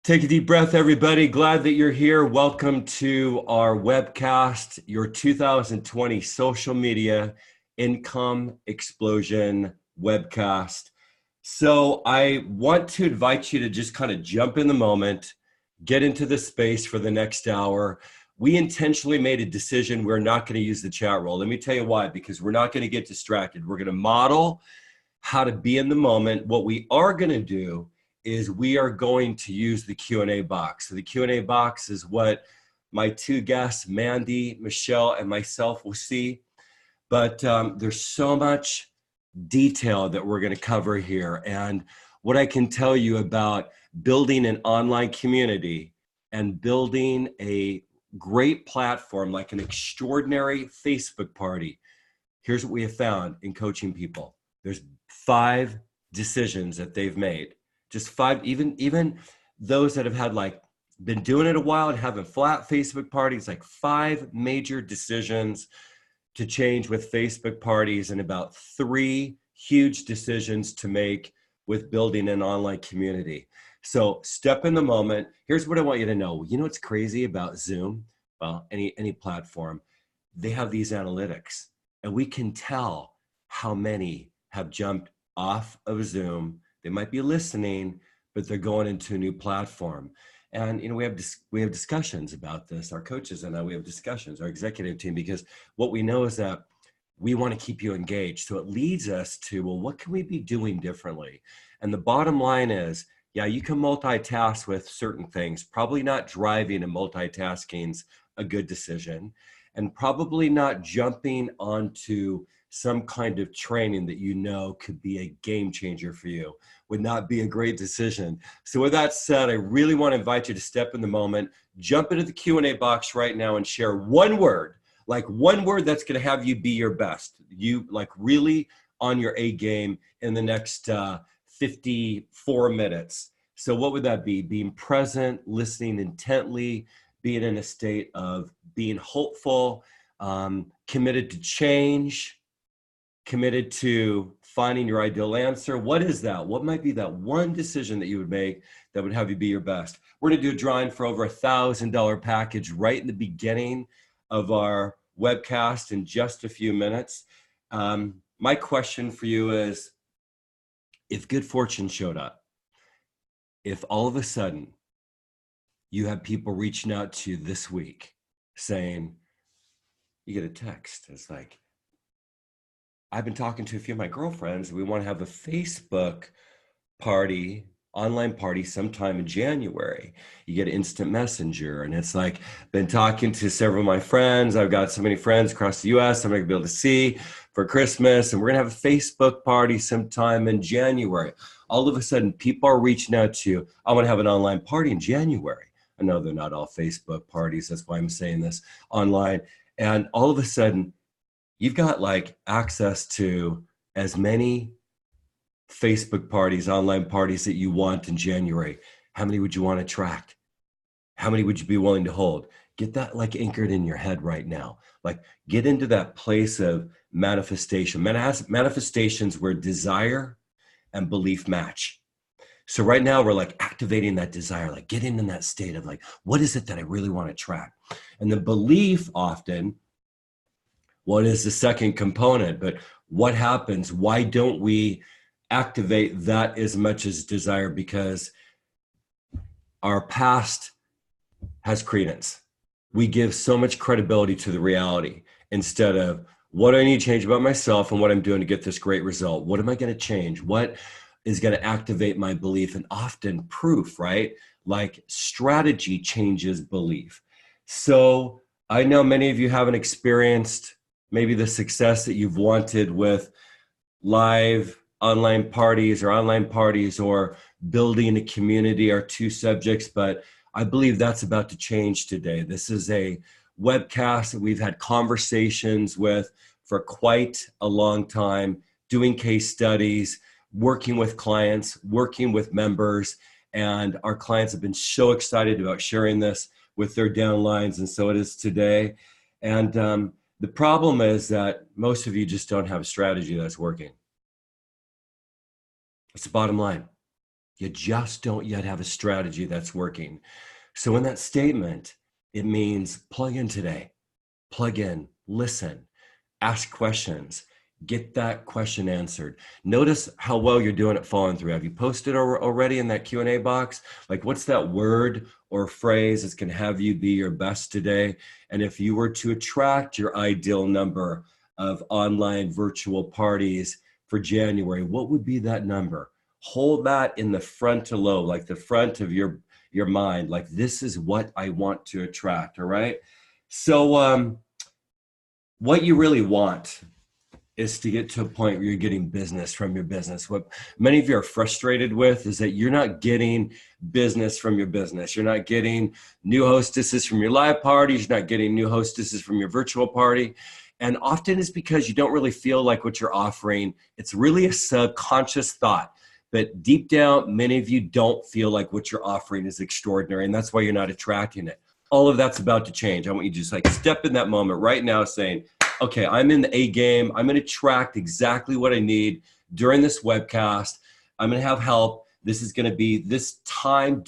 Take a deep breath, everybody. Glad that you're here. Welcome to our webcast, your 2020 social media income explosion webcast. So I want to invite you to just kind of jump in the moment, get into the space for the next hour. We intentionally made a decision. We're not going to use the chat roll. Let me tell you why, because we're not going to get distracted. We're going to model how to be in the moment. What we are going to do is we are going to use the Q&A box. So the Q&A box is what my two guests, Mandy, Michelle, and myself will see. But there's so much detail that we're going to cover here. And what I can tell you about building an online community and building a great platform like an extraordinary Facebook party. Here's what we have found in coaching people. There's 5 decisions that they've made. Just 5, even those that have had been doing it a while and having flat Facebook parties, 5 major decisions to change with Facebook parties and about 3 huge decisions to make with building an online community. So step in the moment. Here's what I want you to know. You know what's crazy about Zoom? Well, any platform, they have these analytics and we can tell how many have jumped off of Zoom. They might be listening, but they're going into a new platform. And we have discussions about this. Our coaches and I, we have discussions, our executive team, because what we know is that we want to keep you engaged. So it leads us to, well, what can we be doing differently? And the bottom line is, yeah, you can multitask with certain things. Probably not driving and multitasking's a good decision, and probably not jumping onto some kind of training that you know could be a game changer for you would not be a great decision. So with that said, I really want to invite you to step in the moment, jump into the Q&A box right now and share one word that's going to have you be your best. You really on your A game in the next 54 minutes. So what would that be? Being present, listening intently, being in a state of being hopeful, committed to change, committed to finding your ideal answer. What is that? What might be that one decision that you would make that would have you be your best? We're going to do a drawing for over $1,000 package right in the beginning of our webcast in just a few minutes. My question for you is, if good fortune showed up, if all of a sudden you have people reaching out to you this week saying, you get a text, it's like, I've been talking to a few of my girlfriends. We want to have a Facebook party, online party sometime in January. You get instant messenger. And it's like, been talking to several of my friends. I've got so many friends across the US I'm going to be able to see for Christmas. And we're going to have a Facebook party sometime in January. All of a sudden, people are reaching out to you. I want to have an online party in January. I know they're not all Facebook parties. That's why I'm saying this online. And all of a sudden, you've got access to as many Facebook parties, online parties that you want in January. How many would you want to track? How many would you be willing to hold? Get that anchored in your head right now. Get into that place of manifestation. Manifestations where desire and belief match. So right now we're activating that desire, getting in that state of what is it that I really want to track? And the belief often, what is the second component? But what happens? Why don't we activate that as much as desire? Because our past has credence. We give so much credibility to the reality instead of what do I need to change about myself and what I'm doing to get this great result. What am I going to change? What is going to activate my belief? And often proof, right? Strategy changes belief. So I know many of you haven't experienced maybe the success that you've wanted with live online parties or building a community are 2 subjects, but I believe that's about to change today. This is a webcast that we've had conversations with for quite a long time, doing case studies, working with clients, working with members, and our clients have been so excited about sharing this with their downlines, and so it is today. And the problem is that most of you just don't have a strategy that's working. It's the bottom line. You just don't yet have a strategy that's working. So in that statement, it means plug in today, plug in, listen, ask questions, get that question answered. Notice how well you're doing at following through. Have you posted already in that Q&A box? Like, what's that word or phrase that's going to have you be your best today? And if you were to attract your ideal number of online virtual parties for January, what would be that number? Hold that in the frontal lobe, like the front of your mind. Like, this is what I want to attract. All right. So, what you really want is to get to a point where you're getting business from your business. What many of you are frustrated with is that you're not getting business from your business. You're not getting new hostesses from your live parties. You're not getting new hostesses from your virtual party. And often it's because you don't really feel like what you're offering. It's really a subconscious thought. But deep down, many of you don't feel like what you're offering is extraordinary. And that's why you're not attracting it. All of that's about to change. I want you to just like step in that moment right now saying, okay, I'm in the A game. I'm going to attract exactly what I need during this webcast. I'm going to have help. This is going to be this time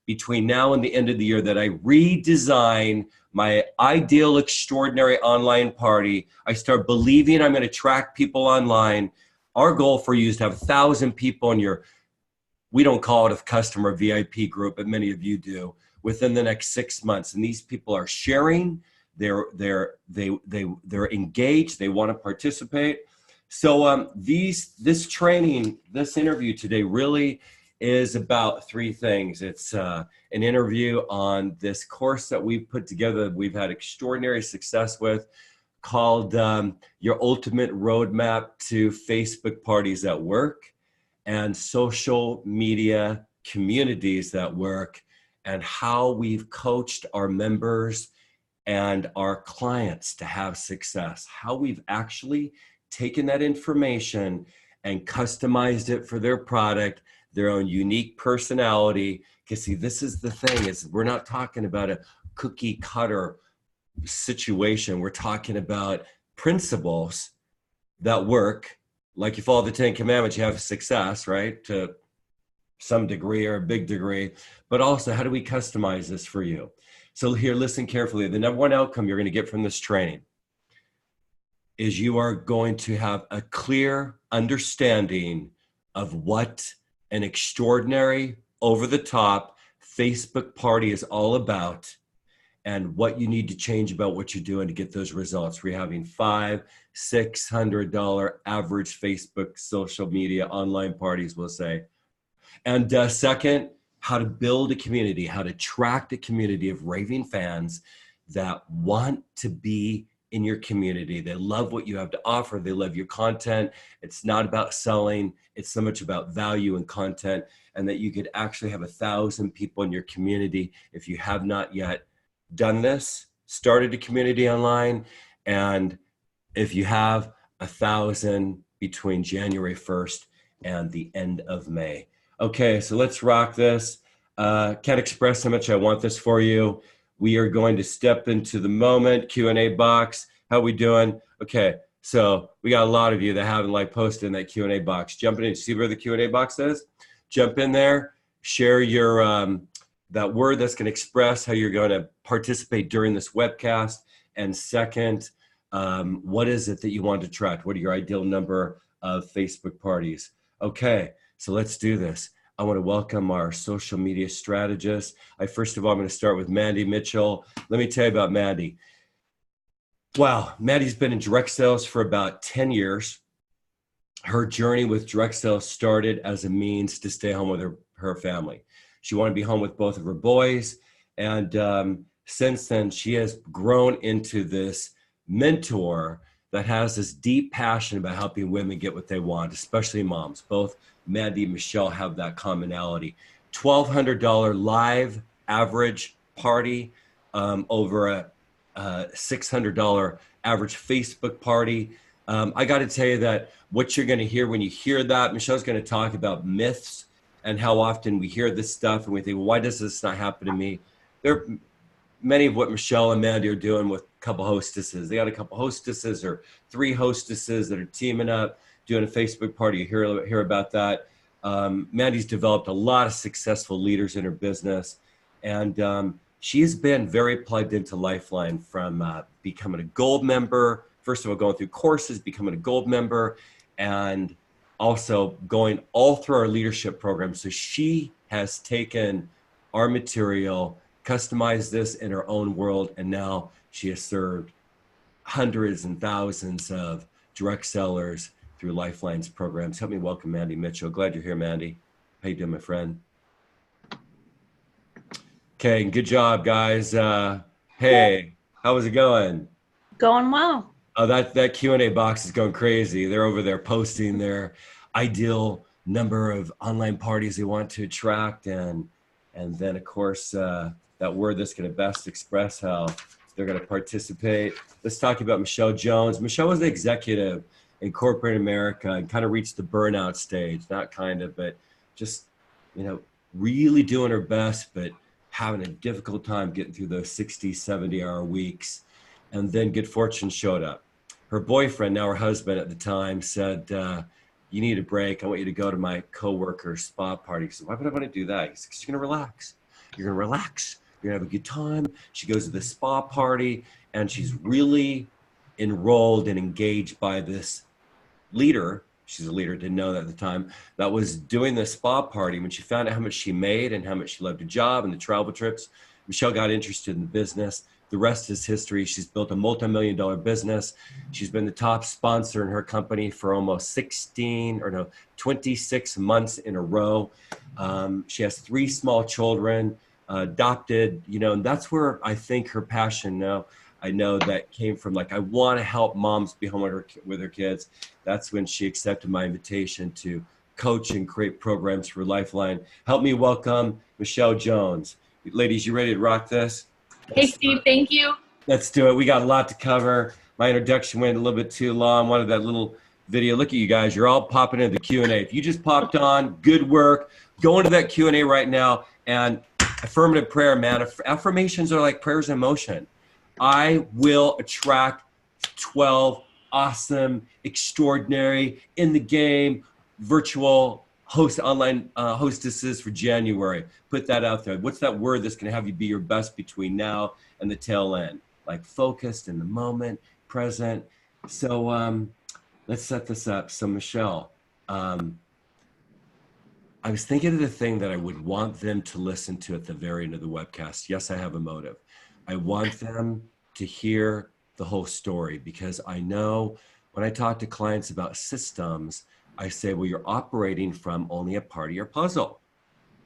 between now and the end of the year that I redesign my ideal extraordinary online party. I start believing I'm going to attract people online. Our goal for you is to have 1,000 people in your, we don't call it a customer VIP group, but many of you do, within the next 6 months. And these people are sharing, they're engaged, they want to participate. So this training, this interview today really is about 3 things. It's an interview on this course that we've put together, we've had extraordinary success with, called Your Ultimate Roadmap to Facebook Parties That Work and Social Media Communities That Work, and how we've coached our members and our clients to have success, how we've actually taken that information and customized it for their product, their own unique personality. Because see, this is the thing, is we're not talking about a cookie cutter situation. We're talking about principles that work. Like you follow the 10 commandments, you have success, right? To some degree or a big degree, but also how do we customize this for you? So here, listen carefully. The number one outcome you're going to get from this training is you are going to have a clear understanding of what an extraordinary, over-the-top Facebook party is all about, and what you need to change about what you're doing to get those results. We're having $500, $600 average Facebook social media online parties, we'll say. And second, how to build a community, how to attract a community of raving fans that want to be in your community. They love what you have to offer. They love your content. It's not about selling. It's so much about value and content, and that you could actually have 1,000 people in your community. If you have not yet done this, started a community online, and if you have 1,000 between January 1st and the end of May. Okay, so let's rock this. Can't express how much I want this for you. We are going to step into the moment, Q&A box. How we doing? Okay, so we got a lot of you that haven't like posted in that Q&A box. Jump in, see where the Q&A box is? Jump in there, share your, that word that's going to express how you're going to participate during this webcast. And second, what is it that you want to attract? What are your ideal number of Facebook parties? Okay, so let's do this. I want to welcome our social media strategist. First of all, I'm going to start with Mandy Mitchell. Let me tell you about Mandy. Wow, Mandy's been in direct sales for about 10 years. Her journey with direct sales started as a means to stay home with her family. She wanted to be home with both of her boys. And since then, she has grown into this mentor that has this deep passion about helping women get what they want, especially moms. Both Mandy and Michelle have that commonality. $1,200 live average party, over a $600 average Facebook party. I got to tell you that what you're going to hear when you hear that, Michelle's going to talk about myths and how often we hear this stuff and we think, well, why does this not happen to me? There, many of what Michelle and Mandy are doing with a couple hostesses. They got a couple hostesses or 3 hostesses that are teaming up, doing a Facebook party. You hear about that. Mandy's developed a lot of successful leaders in her business, and she's been very plugged into Lifeline from becoming a gold member, first of all, going through courses, becoming a gold member, and also going all through our leadership program. So she has taken our material, customized this in her own world, and now she has served hundreds and thousands of direct sellers through Lifeline's programs. Help me welcome Mandy Mitchell. Glad you're here, Mandy. How you doing, my friend? Okay, good job, guys. Hey, how was it going? Going well. Oh, that Q&A box is going crazy. They're over there posting their ideal number of online parties they want to attract, and then of course that word that's going to best express how they're going to participate. Let's talk about Michelle Jones. Michelle was the executive in corporate America and kind of reached the burnout stage, not kind of, but just, really doing her best, but having a difficult time getting through those 60, 70-hour weeks. And then good fortune showed up. Her boyfriend, now her husband at the time, said, you need a break. I want you to go to my coworker's spa party. He said, why would I want to do that? He said, because you're going to relax. You're going to relax. You're going to have a good time. She goes to the spa party, and she's really enrolled and engaged by this leader. She's a leader, didn't know that at the time, that was doing the spa party. When she found out how much she made and how much she loved her job and the travel trips, Michelle got interested in the business. The rest is history. She's built a multi-million-dollar business. She's been the top sponsor in her company for almost 26 months in a row. She has 3 small children, adopted, and that's where I think her passion now, I know that came from, like, I want to help moms be home with her kids. That's when she accepted my invitation to coach and create programs for Lifeline. Help me welcome Michelle Jones. Ladies, you ready to rock this? Hey, Steve, thank you. Let's do it. We got a lot to cover. My introduction went a little bit too long. Wanted that little video. Look at you guys. You're all popping into the Q&A. If you just popped on, good work. Go into that Q&A right now. And affirmative prayer, man. Affirmations are like prayers in motion. I will attract 12 awesome, extraordinary, in the game, virtual online hostesses for January. Put that out there. What's that word that's going to have you be your best between now and the tail end? Like focused in the moment, present. So let's set this up. So Michelle, I was thinking of the thing that I would want them to listen to at the very end of the webcast. Yes, I have a motive. I want them to hear the whole story, because I know when I talk to clients about systems, I say, well, you're operating from only a part of your puzzle.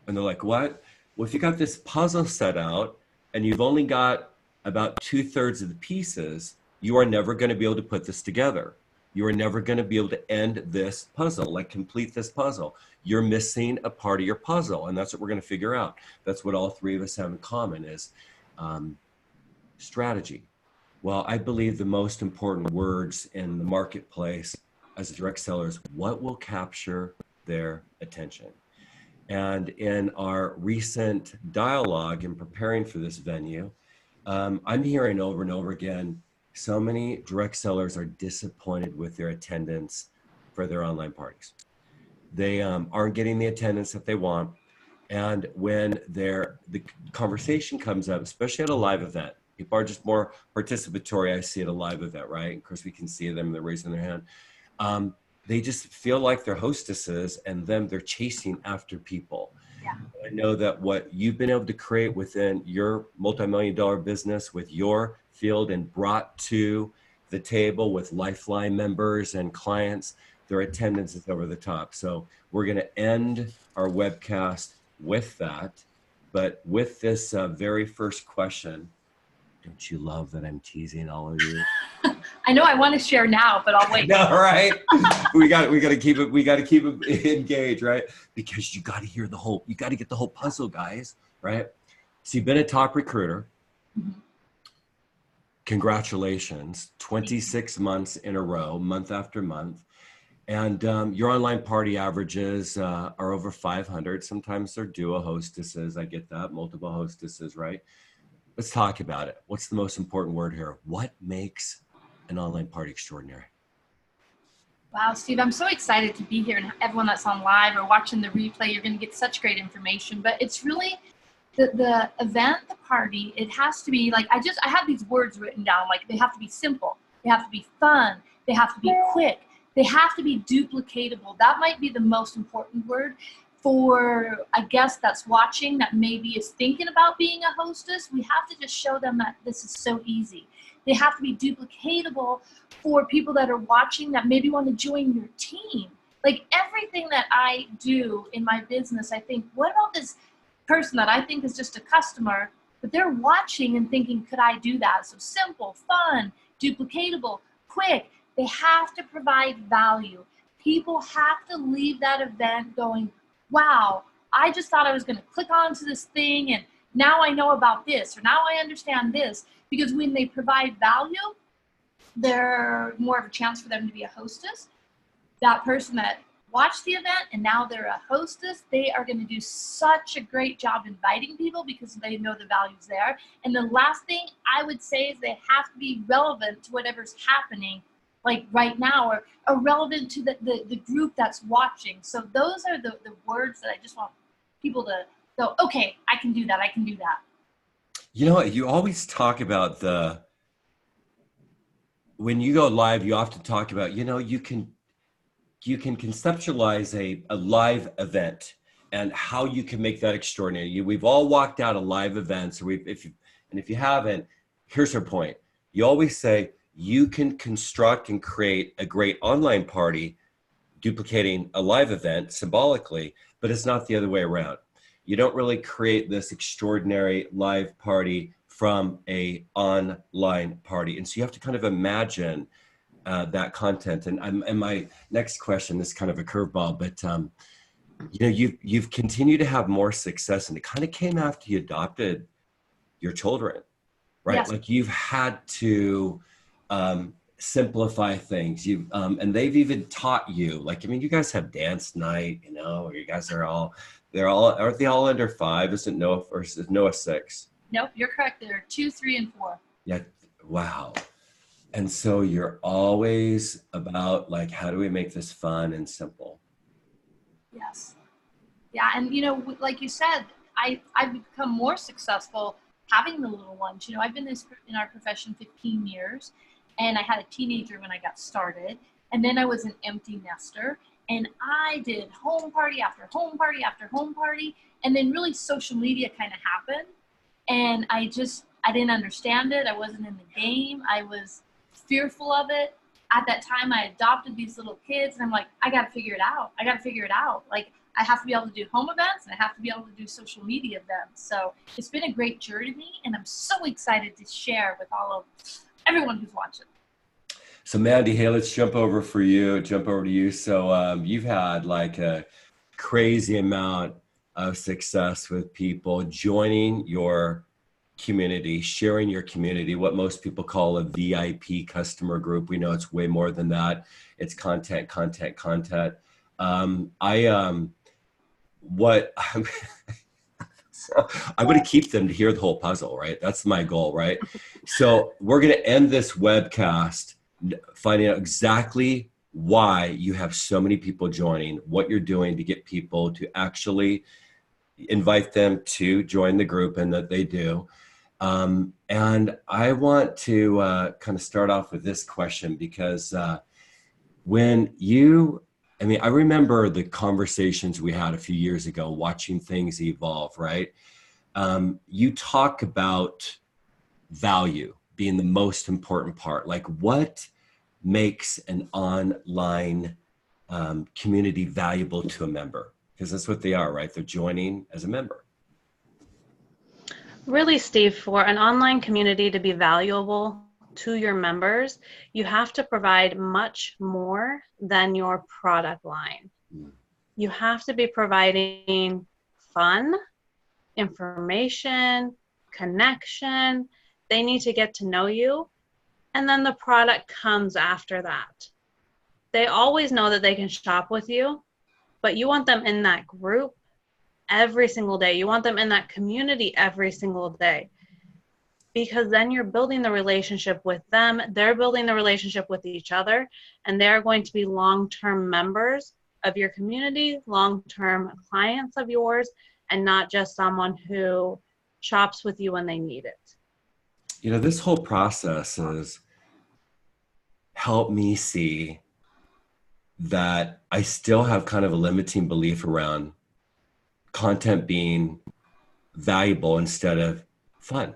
And they're like, what? Well, if you got this puzzle set out and you've only got about 2/3 of the pieces, you are never going to be able to put this together. You are never going to be able to end this puzzle, like complete this puzzle. You're missing a part of your puzzle. And that's what we're going to figure out. That's what all 3 of us have in common is strategy. Well, I believe the most important words in the marketplace as a direct seller is what will capture their attention. And in our recent dialogue in preparing for this venue, I'm hearing over and over again, so many direct sellers are disappointed with their attendance for their online parties. They aren't getting the attendance that they want. And when the conversation comes up, especially at a live event, people are just more participatory, I see, at a live event, right? Of course, we can see them, they're raising their hand. They just feel like they're hostesses, and they're chasing after people. Yeah. I know that what you've been able to create within your multi-million-dollar business with your field and brought to the table with Lifeline members and clients, their attendance is over the top. So we're going to end our webcast with that. But with this very first question, don't you love that I'm teasing all of you? I know I want to share now, but I'll wait. No, right? we got to keep it engaged, right? Because you got to hear you got to get the whole puzzle, guys, right? So you've been a top recruiter. Mm-hmm. Congratulations, 26 months in a row, month after month. And your online party averages are over 500. Sometimes they're duo hostesses. I get that, multiple hostesses, right? Let's talk about it. What's the most important word here? What makes an online party extraordinary? Wow, Steve, I'm so excited to be here, and everyone that's on live or watching the replay, you're going to get such great information. But it's really the event, the party, it has to be like, I have these words written down, like they have to be simple, they have to be fun, they have to be quick, they have to be duplicatable. That might be the most important word for a guest that's watching that maybe is thinking about being a hostess. We have to just show them that this is so easy. They have to be duplicatable for people that are watching that maybe want to join your team. Like everything that I do in my business, I think, what about this person that I think is just a customer, but they're watching and thinking, could I do that? So simple, fun, duplicatable, quick. They have to provide value. People have to leave that event going, wow, I just thought I was going to click onto this thing and now I know about this, or now I understand this. Because when they provide value, they're more of a chance for them to be a hostess. That person that watched the event and now they're a hostess, they are going to do such a great job inviting people because they know the value's there. And the last thing I would say is they have to be relevant to whatever's happening like right now, or relevant to the group that's watching. So those are the words that I just want people to go, okay, I can do that, I can do that. You know, you always talk about when you go live, you often talk about, you can conceptualize a live event and how you can make that extraordinary. We've all walked out of live events, if you haven't, here's her point. You always say you can construct and create a great online party duplicating a live event symbolically, but it's not the other way around. You don't really create this extraordinary live party from a online party. And so you have to kind of imagine that content. And my next question is kind of a curveball, but you've continued to have more success, and it kind of came after you adopted your children, right? Yes. Like you've had to simplify things. And they've even taught you, like, I mean, you guys have dance night, or you guys aren't they all under 5? Isn't Noah, or is Noah 6? Nope, you're correct. They're 2, 3, and 4. Yeah. Wow. And so you're always about like, how do we make this fun and simple? Yes. Yeah. And, like you said, I've become more successful having the little ones. I've been in our profession 15 years, and I had a teenager when I got started. And then I was an empty nester, and I did home party after home party after home party. And then really social media kind of happened. And I didn't understand it. I wasn't in the game. I was fearful of it. At that time, I adopted these little kids, and I'm like, I got to figure it out. Like, I have to be able to do home events, and I have to be able to do social media events. So it's been a great journey, and I'm so excited to share with everyone who's watching. So Mandy, hey, let's jump over to you. So you've had like a crazy amount of success with people joining your community, sharing your community, what most people call a VIP customer group. We know it's way more than that. It's content. So I'm going to keep them to hear the whole puzzle, right? That's my goal, right? So we're going to end this webcast finding out exactly why you have so many people joining, what you're doing to get people to actually invite them to join the group, and that they do. And I want to kind of start off with this question, because I remember the conversations we had a few years ago, watching things evolve, right? You talk about value being the most important part. Like, what makes an online community valuable to a member? Because that's what they are, right? They're joining as a member. Really, Steve, for an online community to be valuable to your members, you have to provide much more than your product line. You have to be providing fun, information, connection. They need to get to know you, and then the product comes after that. They always know that they can shop with you, but you want them in that group every single day. You want them in that community every single day, because then you're building the relationship with them, they're building the relationship with each other, and they're going to be long-term members of your community, long-term clients of yours, and not just someone who shops with you when they need it. You know, this whole process has helped me see that I still have kind of a limiting belief around content being valuable instead of fun,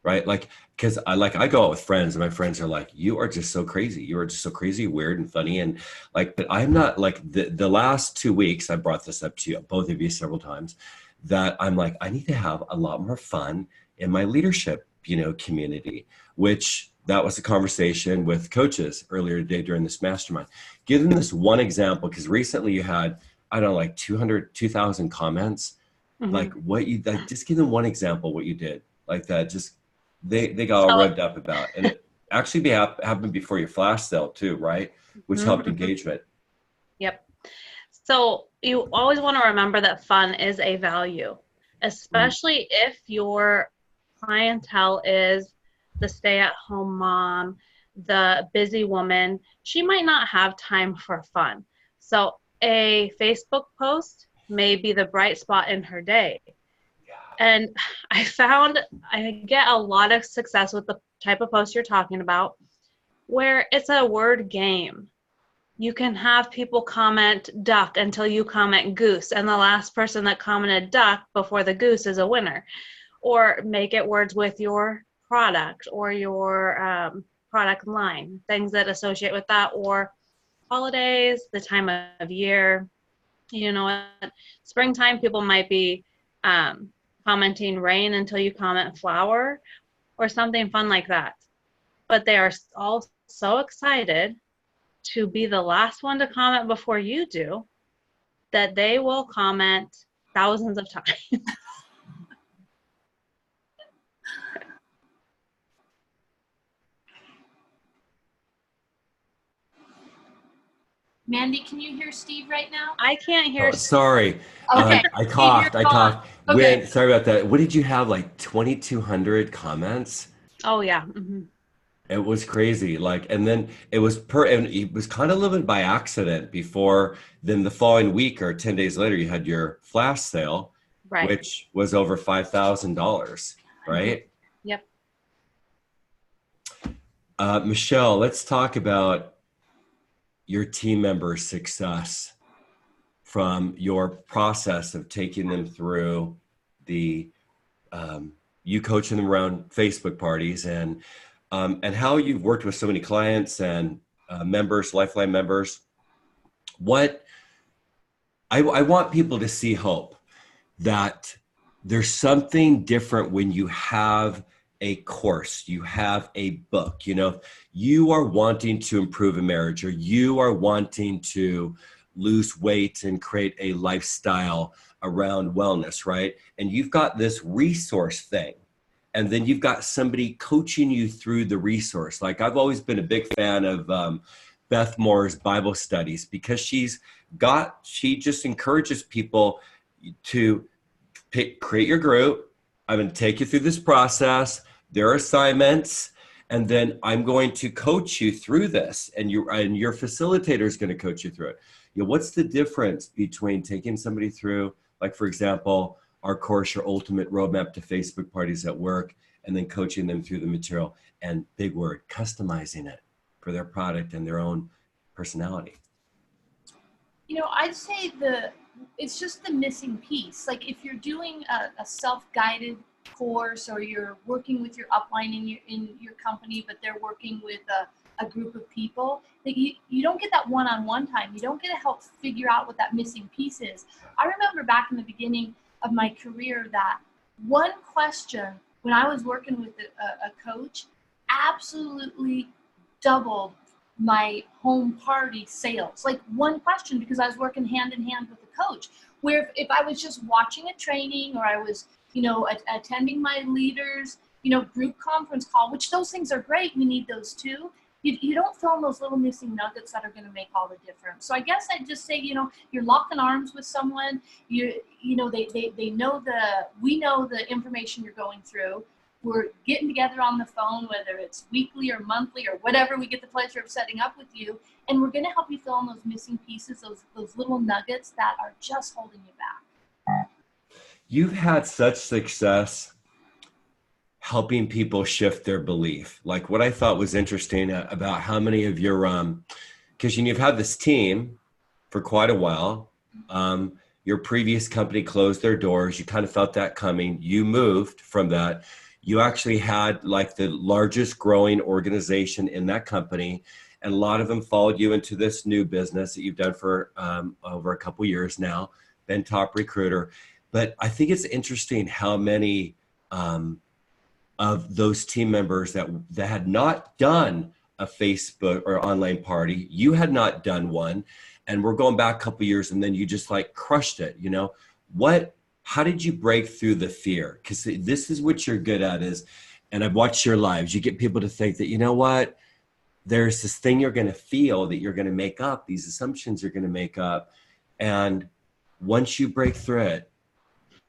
right? Like, because I go out with friends and my friends are like, you are just so crazy. You are just so crazy, weird and funny. And like, but I'm not like the last 2 weeks, I brought this up to you, both of you several times, that I'm like, I need to have a lot more fun in my leadership, you know, community, which that was a conversation with coaches earlier today during this mastermind. Give them this one example, because recently you had, I don't know, like 2,000 comments. Mm-hmm. Like what you, like, just give them one example, what you did like that. Just, they got all revved up about, and it actually happened before your flash sale too, right? Which Mm-hmm. helped engagement. Yep. So you always want to remember that fun is a value, especially if your clientele is the stay-at-home mom, the busy woman. She might not have time for fun. So a Facebook post may be the bright spot in her day. And I found I get a lot of success with the type of post you're talking about, where it's a word game. You can have people comment duck until you comment goose, and the last person that commented duck before the goose is a winner. Or make it words with your product or your product line, things that associate with that, or holidays, the time of year. You know, springtime, people might be commenting rain until you comment flower, or something fun like that. But they are all so excited to be the last one to comment before you do that they will comment thousands of times. Mandy, can you hear Steve right now? I can't hear. Oh, sorry. Okay. I coughed. Okay. Sorry about that. What did you have? Like 2,200 comments? Oh yeah. Mm-hmm. It was crazy. Like, and then and it was kind of living by accident before then the following week or 10 days later, you had your flash sale, Right. which was over $5,000, right? Yep. Michelle, let's talk about your team member success from your process of taking them through the, you coaching them around Facebook parties and how you've worked with so many clients and members, Lifeline members. What I want people to see hope that there's something different when you have a course, you have a book, you know, you are wanting to improve a marriage, or you are wanting to lose weight and create a lifestyle around wellness, right? And you've got this resource thing. And then you've got somebody coaching you through the resource. Like, I've always been a big fan of Beth Moore's Bible studies, because she just encourages people to create your group. I'm going to take you through this process. There are assignments, and then I'm going to coach you through this, and your facilitator is going to coach you through it. You know, what's the difference between taking somebody through, like, for example, our course, Your Ultimate Roadmap to Facebook Parties at Work, and then coaching them through the material, and big word, customizing it for their product and their own personality? You know, I'd say it's just the missing piece. Like, if you're doing a self-guided course, or you're working with your upline in your company, but they're working with a group of people, that you don't get that one-on-one time. You don't get to help figure out what that missing piece is. I remember back in the beginning of my career that one question when I was working with a coach absolutely doubled my home party sales. Like, one question, because I was working hand in hand with the coach, where if I was just watching a training, or I was, you know, attending my leaders, you know, group conference call, which those things are great. We need those too. You don't fill in those little missing nuggets that are going to make all the difference. So I guess I'd just say, you know, you're locking arms with someone. You know, they know we know the information you're going through. we're getting together on the phone, whether it's weekly or monthly or whatever we get the pleasure of setting up with you. And we're going to help you fill in those missing pieces, those little nuggets that are just holding you back. You've had such success helping people shift their belief. Like what I thought was interesting about how many of your, because you've had this team for quite a while. Your previous company closed their doors. You kind of felt that coming. You moved from that. You actually had like the largest growing organization in that company. And a lot of them followed you into this new business that you've done for over a couple years now, been top recruiter. But I think it's interesting how many of those team members that had not done a Facebook or online party, you had not done one, and we're going back a couple years, and then you just like crushed it. You know, how did you break through the fear? Because this is what you're good at and I've watched your lives, you get people to think that, you know what, there's this thing you're going to feel that you're going to make up, these assumptions you're going to make up. And once you break through it,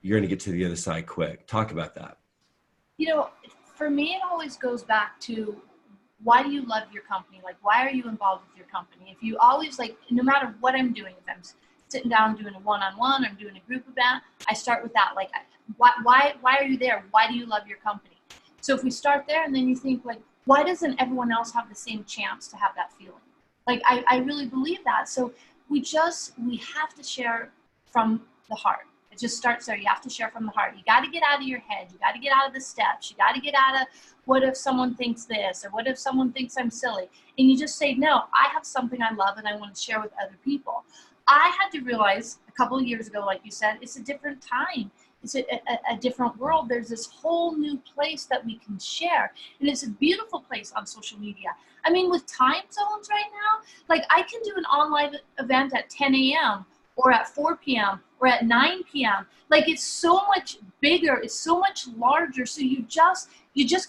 you're going to get to the other side quick. Talk about that. You know, for me, it always goes back to, why do you love your company? Like, why are you involved with your company? If you always, like, no matter what I'm doing, if I'm sitting down doing a one-on-one or I'm doing a group event, I start with that. Like, why are you there? Why do you love your company? So if we start there, and then you think, like, why doesn't everyone else have the same chance to have that feeling? Like, I really believe that. So we have to share from the heart. It just starts there. You have to share from the heart. You got to get out of your head. You got to get out of the steps. You got to get out of, what if someone thinks this, or what if someone thinks I'm silly? And you just say, no, I have something I love and I want to share with other people. I had to realize a couple of years ago, like you said, it's a different time. It's a different world. There's this whole new place that we can share. And it's a beautiful place on social media. I mean, with time zones right now, like I can do an online event at 10 a.m. or at 4 p.m. or at 9 p.m. Like, it's so much bigger. It's so much larger. So you just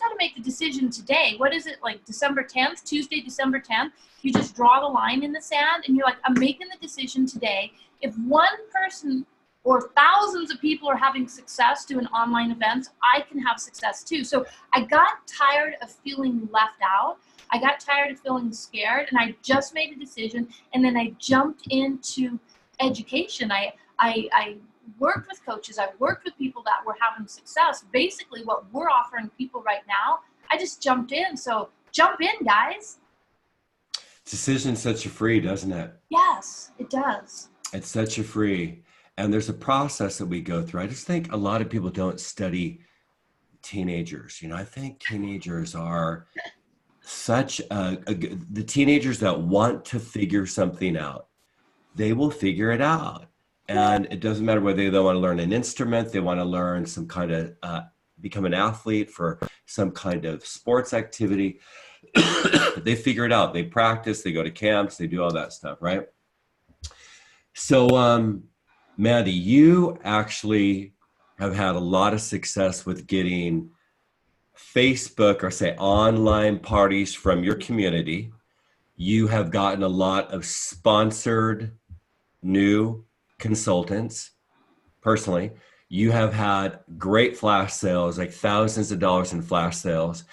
got to make the decision today. What is it, like December 10th, Tuesday, December 10th? You just draw the line in the sand and you're like, I'm making the decision today. If one person or thousands of people are having success doing online events, I can have success too. So I got tired of feeling left out. I got tired of feeling scared, and I just made a decision, and then I jumped into education. I worked with coaches. I worked with people that were having success. Basically what we're offering people right now, I just jumped in. So jump in, guys. Decision sets you free, doesn't it? Yes, it does. It sets you free. And there's a process that we go through. I just think a lot of people don't study teenagers. You know, I think teenagers are such the teenagers that want to figure something out, they will figure it out. And it doesn't matter whether they want to learn an instrument, they want to learn some kind of, become an athlete for some kind of sports activity. They figure it out. They practice, they go to camps, they do all that stuff, right? So, Mandy, you actually have had a lot of success with getting Facebook, or say online parties from your community. You have gotten a lot of sponsored new consultants. Personally, you have had great flash sales, like thousands of dollars in flash sales.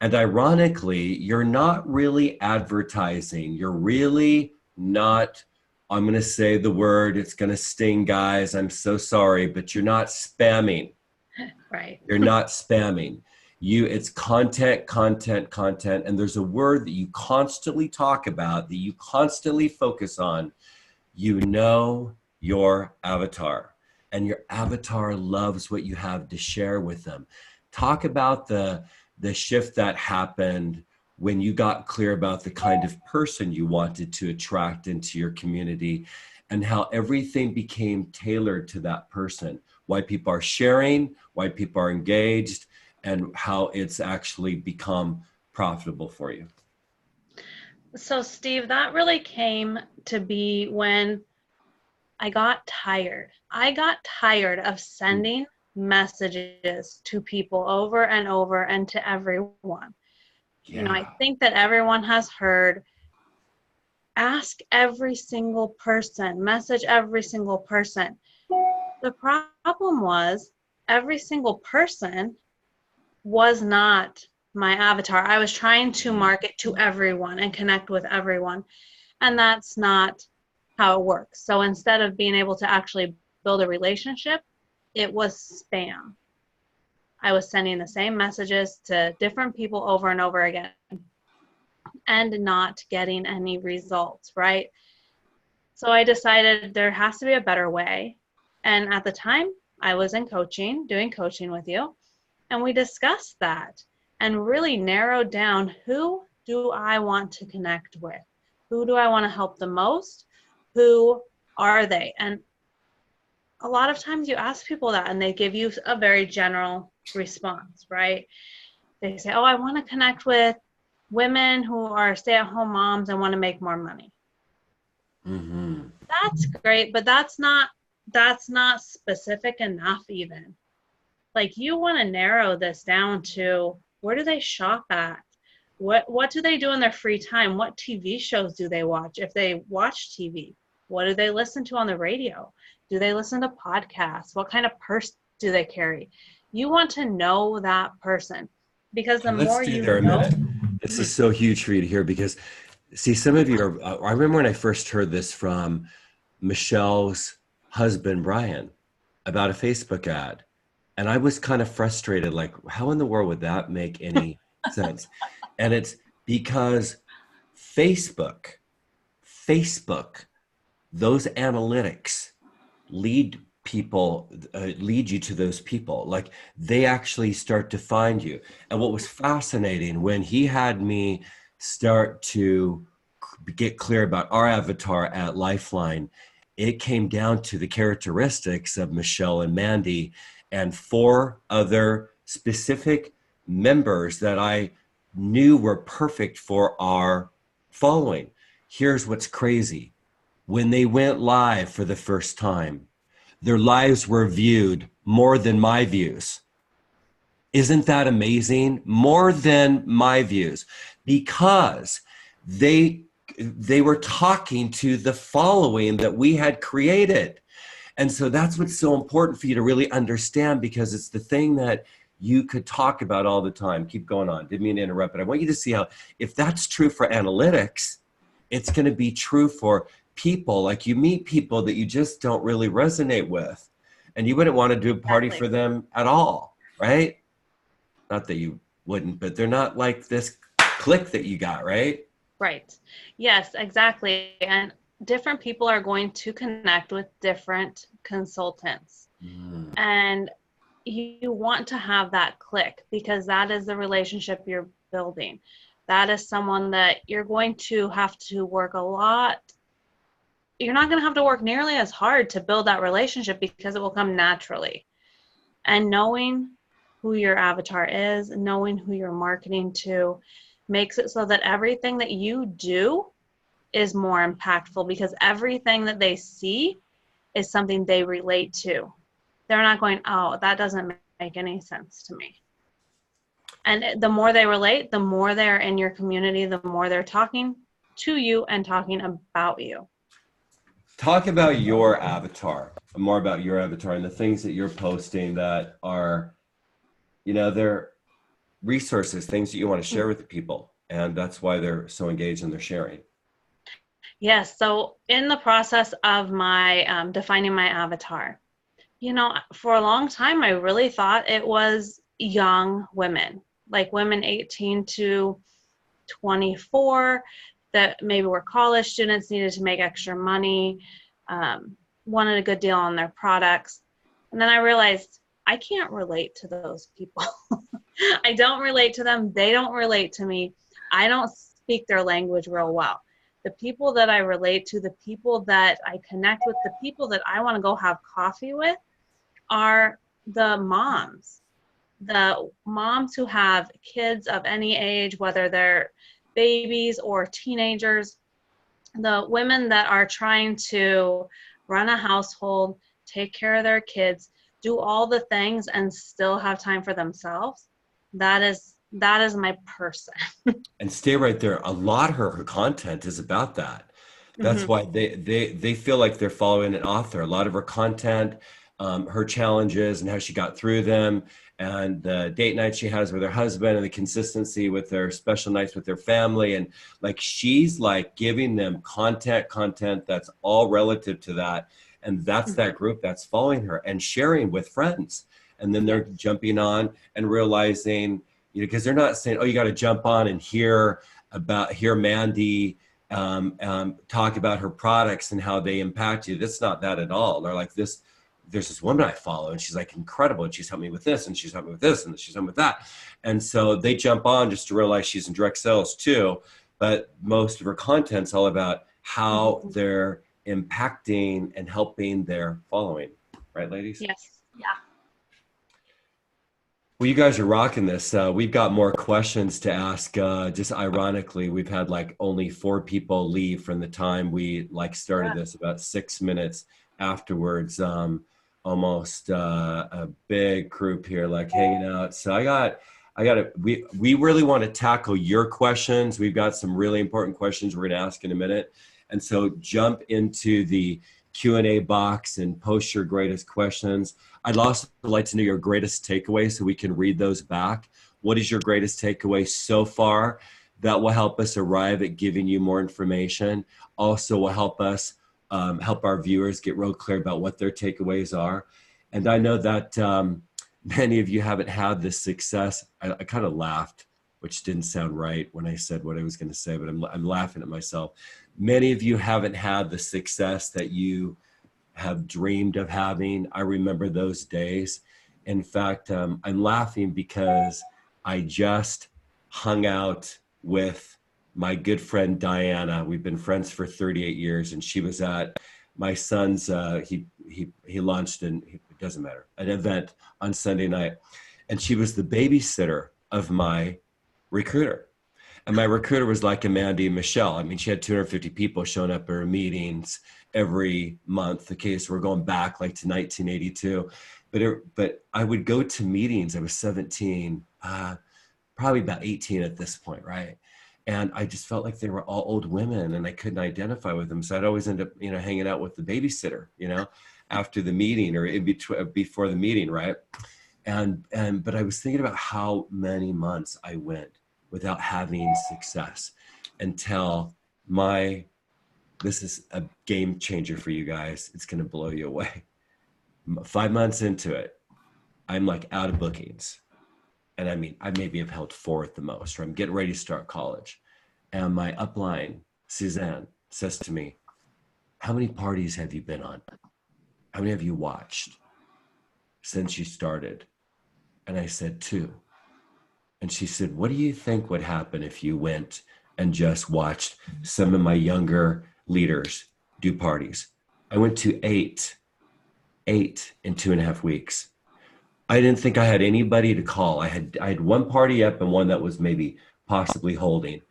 And ironically, you're not really advertising. You're really not, I'm going to say the word, it's going to sting, guys, I'm so sorry, but you're not spamming. Right. You're not spamming. It's content, content, content. And there's a word that you constantly talk about, that you constantly focus on. You know your avatar, and your avatar loves what you have to share with them. Talk about the shift that happened when you got clear about the kind of person you wanted to attract into your community, and how everything became tailored to that person, why people are sharing, why people are engaged, and how it's actually become profitable for you. So Steve, that really came to be when I got tired. I got tired of sending messages to people over and over and to everyone. Yeah. You know, I think that everyone has heard, ask every single person, message every single person. The problem was every single person was not my avatar. I was trying to market to everyone and connect with everyone. And that's not how it works. So instead of being able to actually build a relationship, it was spam. I was sending the same messages to different people over and over again and not getting any results, right? So I decided there has to be a better way. And at the time, I was in coaching, doing coaching with you, and we discussed that and really narrowed down, who do I want to connect with? Who do I want to help the most? Who are they? And a lot of times you ask people that and they give you a very general response, right? They say, oh, I want to connect with women who are stay-at-home moms and want to make more money. Mm-hmm. That's great, but that's not specific enough even. Like, you want to narrow this down to, where do they shop at? What do they do in their free time? What TV shows do they watch? If they watch TV, what do they listen to on the radio? Do they listen to podcasts? What kind of purse do they carry? You want to know that person, because the more you know. This is so huge for you to hear, because see, some of you are, I remember when I first heard this from Michelle's husband, Brian, about a Facebook ad. And I was kind of frustrated, like, how in the world would that make any sense? And it's because Facebook, those analytics lead you to those people. Like, they actually start to find you. And what was fascinating, when he had me start to get clear about our avatar at Lifeline, it came down to the characteristics of Michelle and Mandy and 4 other specific members that I knew were perfect for our following. Here's what's crazy. When they went live for the first time, their lives were viewed more than my views. Isn't that amazing? More than my views, because they were talking to the following that we had created. And so that's what's so important for you to really understand, because it's the thing that you could talk about all the time. Keep going on. Didn't mean to interrupt, but I want you to see how, if that's true for analytics, it's going to be true for people. Like, you meet people that you just don't really resonate with, and you wouldn't want to do a party for them at all, right? Not that you wouldn't, but they're not like this clique that you got, right? Right. Yes, exactly. And different people are going to connect with different consultants. And you want to have that click, because that is the relationship you're building. That is someone that you're going to have to work a lot. You're not going to have to work nearly as hard to build that relationship, because it will come naturally. And knowing who your avatar is, knowing who you're marketing to, makes it so that everything that you do is more impactful, because everything that they see is something they relate to. They're not going, oh, that doesn't make any sense to me. And the more they relate, the more they're in your community, the more they're talking to you and talking about you. Talk about your avatar, more about your avatar and the things that you're posting that are, they're resources, things that you want to share with the people. And that's why they're so engaged and they're sharing. Yes. So in the process of my defining my avatar, for a long time, I really thought it was young women, like women 18 to 24, that maybe were college students, needed to make extra money, wanted a good deal on their products. And then I realized I can't relate to those people. I don't relate to them. They don't relate to me. I don't speak their language real well. The people that I relate to, the people that I connect with, the people that I want to go have coffee with are the moms who have kids of any age, whether they're babies or teenagers, the women that are trying to run a household, take care of their kids, do all the things and still have time for themselves. That is my person. And stay right there. A lot of her content is about that. That's why they feel like they're following an author. A lot of her content, her challenges and how she got through them, and the date nights she has with her husband, and the consistency with their special nights with their family. And like, she's like giving them content that's all relative to that. And that's that group that's following her and sharing with friends. And then they're jumping on and realizing, you know, because they're not saying, oh, you got to jump on and hear Mandy talk about her products and how they impact you. That's not that at all. They're like, there's this woman I follow, and she's like incredible, and she's helped me with this, and she's helped me with this, and she's helped me with that. And so they jump on just to realize she's in direct sales too. But most of her content's all about how they're impacting and helping their following. Right, ladies? Yes. Yeah. Well, you guys are rocking this. We've got more questions to ask. Just ironically, we've had like only 4 people leave from the time we like started this, about 6 minutes afterwards. Almost a big group here, like hanging out. So we really want to tackle your questions. We've got some really important questions we're going to ask in a minute. And so jump into the Q&A box and post your greatest questions. I'd also like to know your greatest takeaway so we can read those back. What is your greatest takeaway so far? That will help us arrive at giving you more information. Also will help us help our viewers get real clear about what their takeaways are. And I know that many of you haven't had the success. I kind of laughed, which didn't sound right when I said what I was going to say, but I'm laughing at myself. Many of you haven't had the success that you have dreamed of having. I remember those days. In fact, I'm laughing because I just hung out with my good friend Diana. We've been friends for 38 years, and she was at my son's. He launched it doesn't matter, an event on Sunday night, and she was the babysitter of my recruiter. And my recruiter was like a Mandy and Michelle. I mean, she had 250 people showing up at her meetings every month. The case we're going back like to 1982, but I would go to meetings. I was 17, probably about 18 at this point, right? And I just felt like they were all old women, and I couldn't identify with them. So I'd always end up, hanging out with the babysitter, after the meeting or in between, before the meeting, right? But I was thinking about how many months I went without having success until this is a game changer for you guys. It's going to blow you away. 5 months into it, I'm like out of bookings. And I mean, I maybe have held 4 at the most, or I'm getting ready to start college. And my upline, Suzanne, says to me, how many parties have you been on? How many have you watched since you started? And I said 2. And she said, what do you think would happen if you went and just watched some of my younger leaders do parties? I went to 8 in 2.5 weeks. I didn't think I had anybody to call. I had 1 party up and 1 that was maybe possibly holding.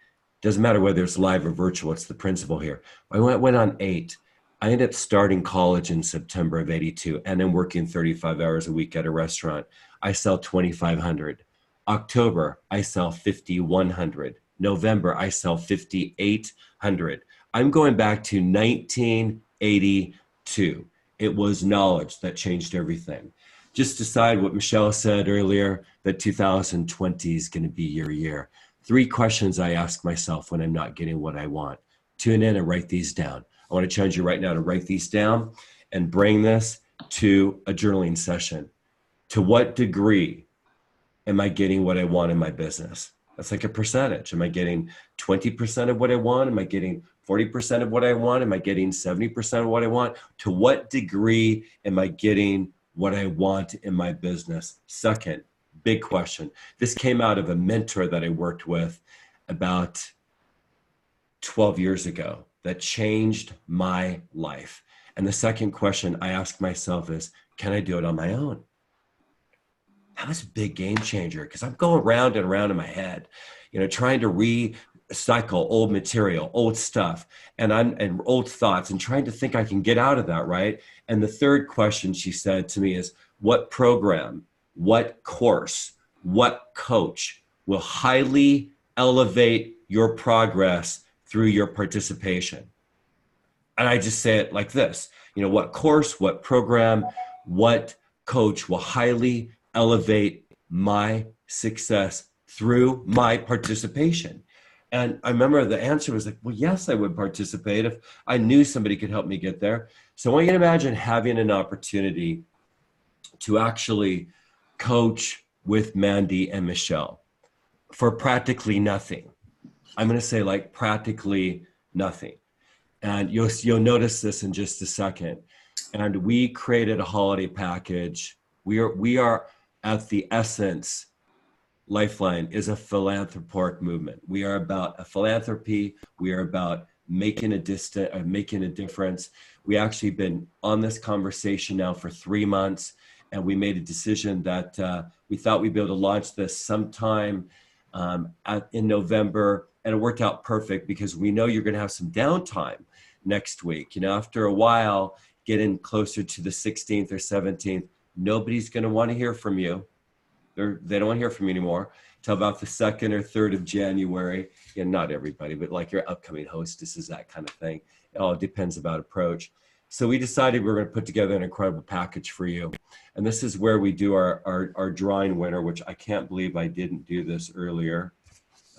Doesn't matter whether it's live or virtual, it's the principle here. I went on 8. I ended up starting college in September of 82 and then working 35 hours a week at a restaurant. I sell 2,500. October, I sell 5,100. November, I sell 5,800. I'm going back to 1982. It was knowledge that changed everything. Just decide what Michelle said earlier, that 2020 is going to be your year. 3 questions I ask myself when I'm not getting what I want. Tune in and write these down. I want to challenge you right now to write these down and bring this to a journaling session. To what degree am I getting what I want in my business? That's like a percentage. Am I getting 20% of what I want? Am I getting 40% of what I want? Am I getting 70% of what I want? To what degree am I getting what I want in my business? Second, big question. This came out of a mentor that I worked with about 12 years ago that changed my life. And the second question I ask myself is, can I do it on my own? That was a big game changer because I'm going round and round in my head, trying to recycle old material, old stuff, and old thoughts, and trying to think I can get out of that, right? And the third question she said to me is, what program, what course, what coach will highly elevate your progress through your participation? And I just say it like this, what course, what program, what coach will highly elevate my success through my participation? And I remember the answer was like, well, yes, I would participate if I knew somebody could help me get there. So I want you to imagine having an opportunity to actually coach with Mandy and Michelle for practically nothing. I'm going to say like practically nothing. And you'll notice this in just a second. And we created a holiday package. We are at the essence, Lifeline is a philanthropic movement. We are about a philanthropy. We are about making a difference. We actually been on this conversation now for 3 months, and we made a decision that we thought we'd be able to launch this sometime in November, and it worked out perfect because we know you're going to have some downtime next week. You know, after a while, getting closer to the 16th or 17th, nobody's going to want to hear from you. They don't want to hear from you anymore till about the 2nd or 3rd of January. Yeah, not everybody, but like your upcoming hostesses, that kind of thing. It all depends about approach. So we decided we're going to put together an incredible package for you. And this is where we do our drawing winner, which I can't believe I didn't do this earlier.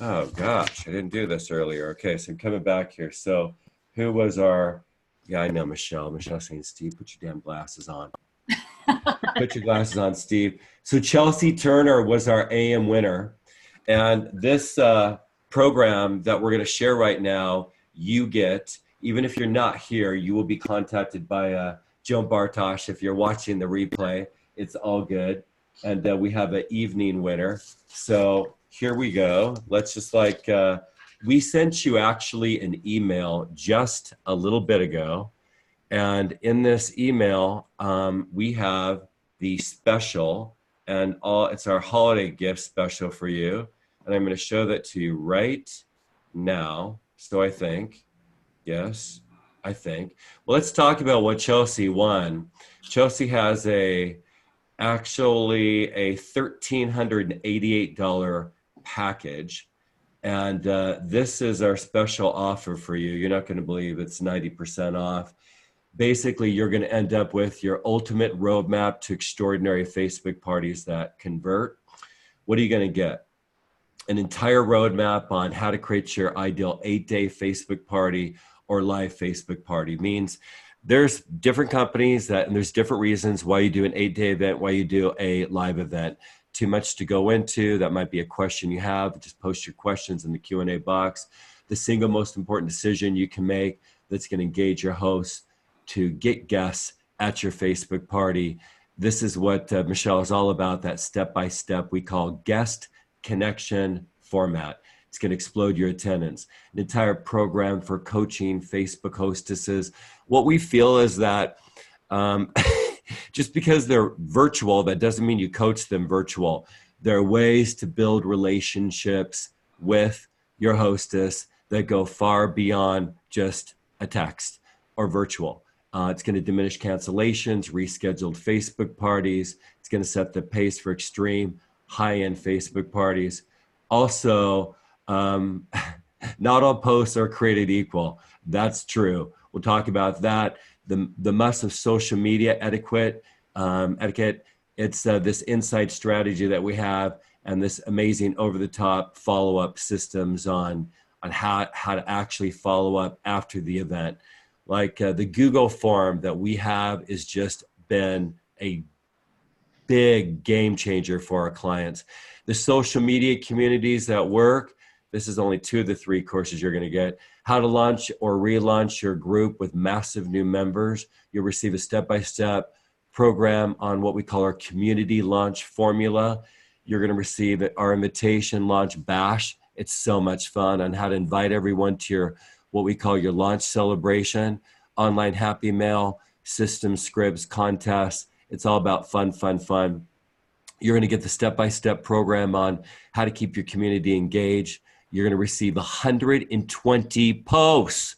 Oh gosh, I didn't do this earlier. Okay, so I'm coming back here. So who was our, yeah, I know Michelle. Michelle's saying, Steve, put your damn glasses on. Put your glasses on, Steve. So Chelsea Turner was our AM winner. And this program that we're going to share right now, you get, even if you're not here, you will be contacted by Joan Bartosh. If you're watching the replay, it's all good. And we have an evening winner. So here we go. Let's just we sent you actually an email just a little bit ago. And in this email, we have the special, and it's our holiday gift special for you. And I'm going to show that to you right now. So I think, yes, I think. Well, let's talk about what Chelsea won. Chelsea has actually a $1,388 package. And this is our special offer for you. You're not going to believe it's 90% off. Basically, you're going to end up with your ultimate roadmap to extraordinary Facebook parties that convert. What are you going to get? An entire roadmap on how to create your ideal 8-day Facebook party or live Facebook party. Means there's different companies and there's different reasons why you do an 8-day event, why you do a live event. Too much to go into. That might be a question you have. Just post your questions in the Q&A box. The single most important decision you can make that's going to engage your hosts to get guests at your Facebook party. This is what Michelle is all about, that step-by-step we call guest connection format. It's going to explode your attendance. An entire program for coaching Facebook hostesses. What we feel is that just because they're virtual, that doesn't mean you coach them virtual. There are ways to build relationships with your hostess that go far beyond just a text or virtual. It's going to diminish cancellations, rescheduled Facebook parties. It's going to set the pace for extreme high-end Facebook parties. Also, not all posts are created equal. That's true. We'll talk about that. The must of social media etiquette. It's this insight strategy that we have, and this amazing over-the-top follow-up systems on how to actually follow up after the event. Like the Google form that we have has just been a big game changer for our clients. The social media communities that work, this is only 2 of the 3 courses you're going to get. How to launch or relaunch your group with massive new members. You'll receive a step-by-step program on what we call our community launch formula. You're going to receive our invitation launch bash. It's so much fun on how to invite everyone to your what we call your launch celebration, online happy mail, system scripts, contests. It's all about fun, fun, fun. You're going to get the step-by-step program on how to keep your community engaged. You're going to receive 120 posts.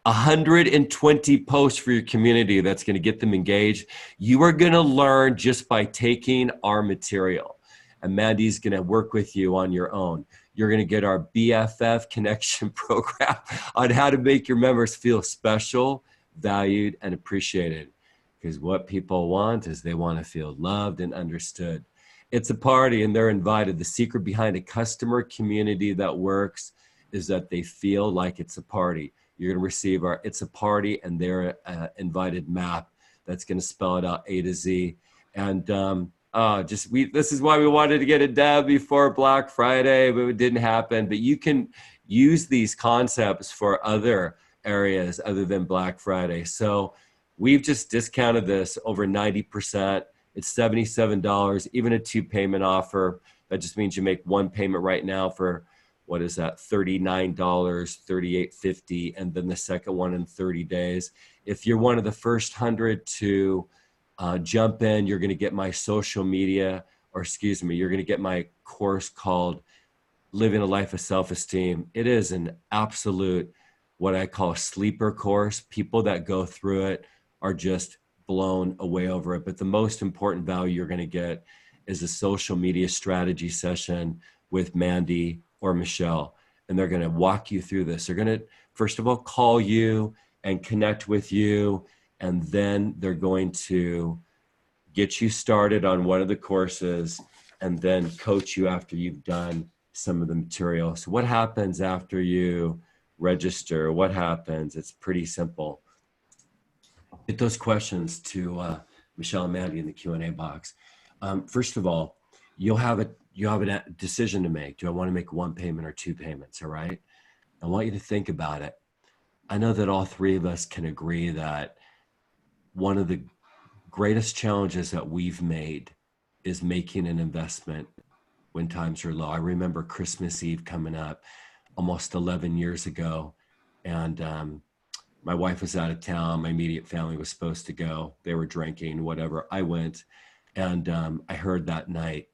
120 posts for your community that's going to get them engaged. You are going to learn just by taking our material. And Mandy's going to work with you on your own. You're going to get our BFF connection program on how to make your members feel special, valued, and appreciated. because what people want is they want to feel loved and understood. It's a party and they're invited. The secret behind a customer community that works is that they feel like it's a party. You're going to receive our It's a Party and their invited map that's going to spell it out A to Z. And this is why we wanted to get it done before Black Friday, but it didn't happen. But you can use these concepts for other areas other than Black Friday. So we've just discounted this over 90%. It's $77, even a 2-payment offer. That just means you make one payment right now for, what is that, $39, $38.50, and then the second one in 30 days. If you're one of the first 100 to jump in, you're going to get my social media, you're going to get my course called Living a Life of Self-Esteem. It is an absolute, what I call a sleeper course. People that go through it are just blown away over it. But the most important value you're going to get is a social media strategy session with Mandy or Michelle. And they're going to walk you through this. They're going to, first of all, call you and connect with you. And then they're going to get you started on one of the courses and then coach you after you've done some of the material. So what happens after you register? What happens? It's pretty simple. Get those questions to Michelle and Mandy in the Q&A box. First of all, you'll have a decision to make. Do I want to make one payment or 2 payments? All right. I want you to think about it. I know that all 3 of us can agree that one of the greatest challenges that we've made is making an investment when times are low. I remember Christmas Eve coming up almost 11 years ago, and my wife was out of town. My immediate family was supposed to go. They were drinking, whatever. I went, and I heard that night,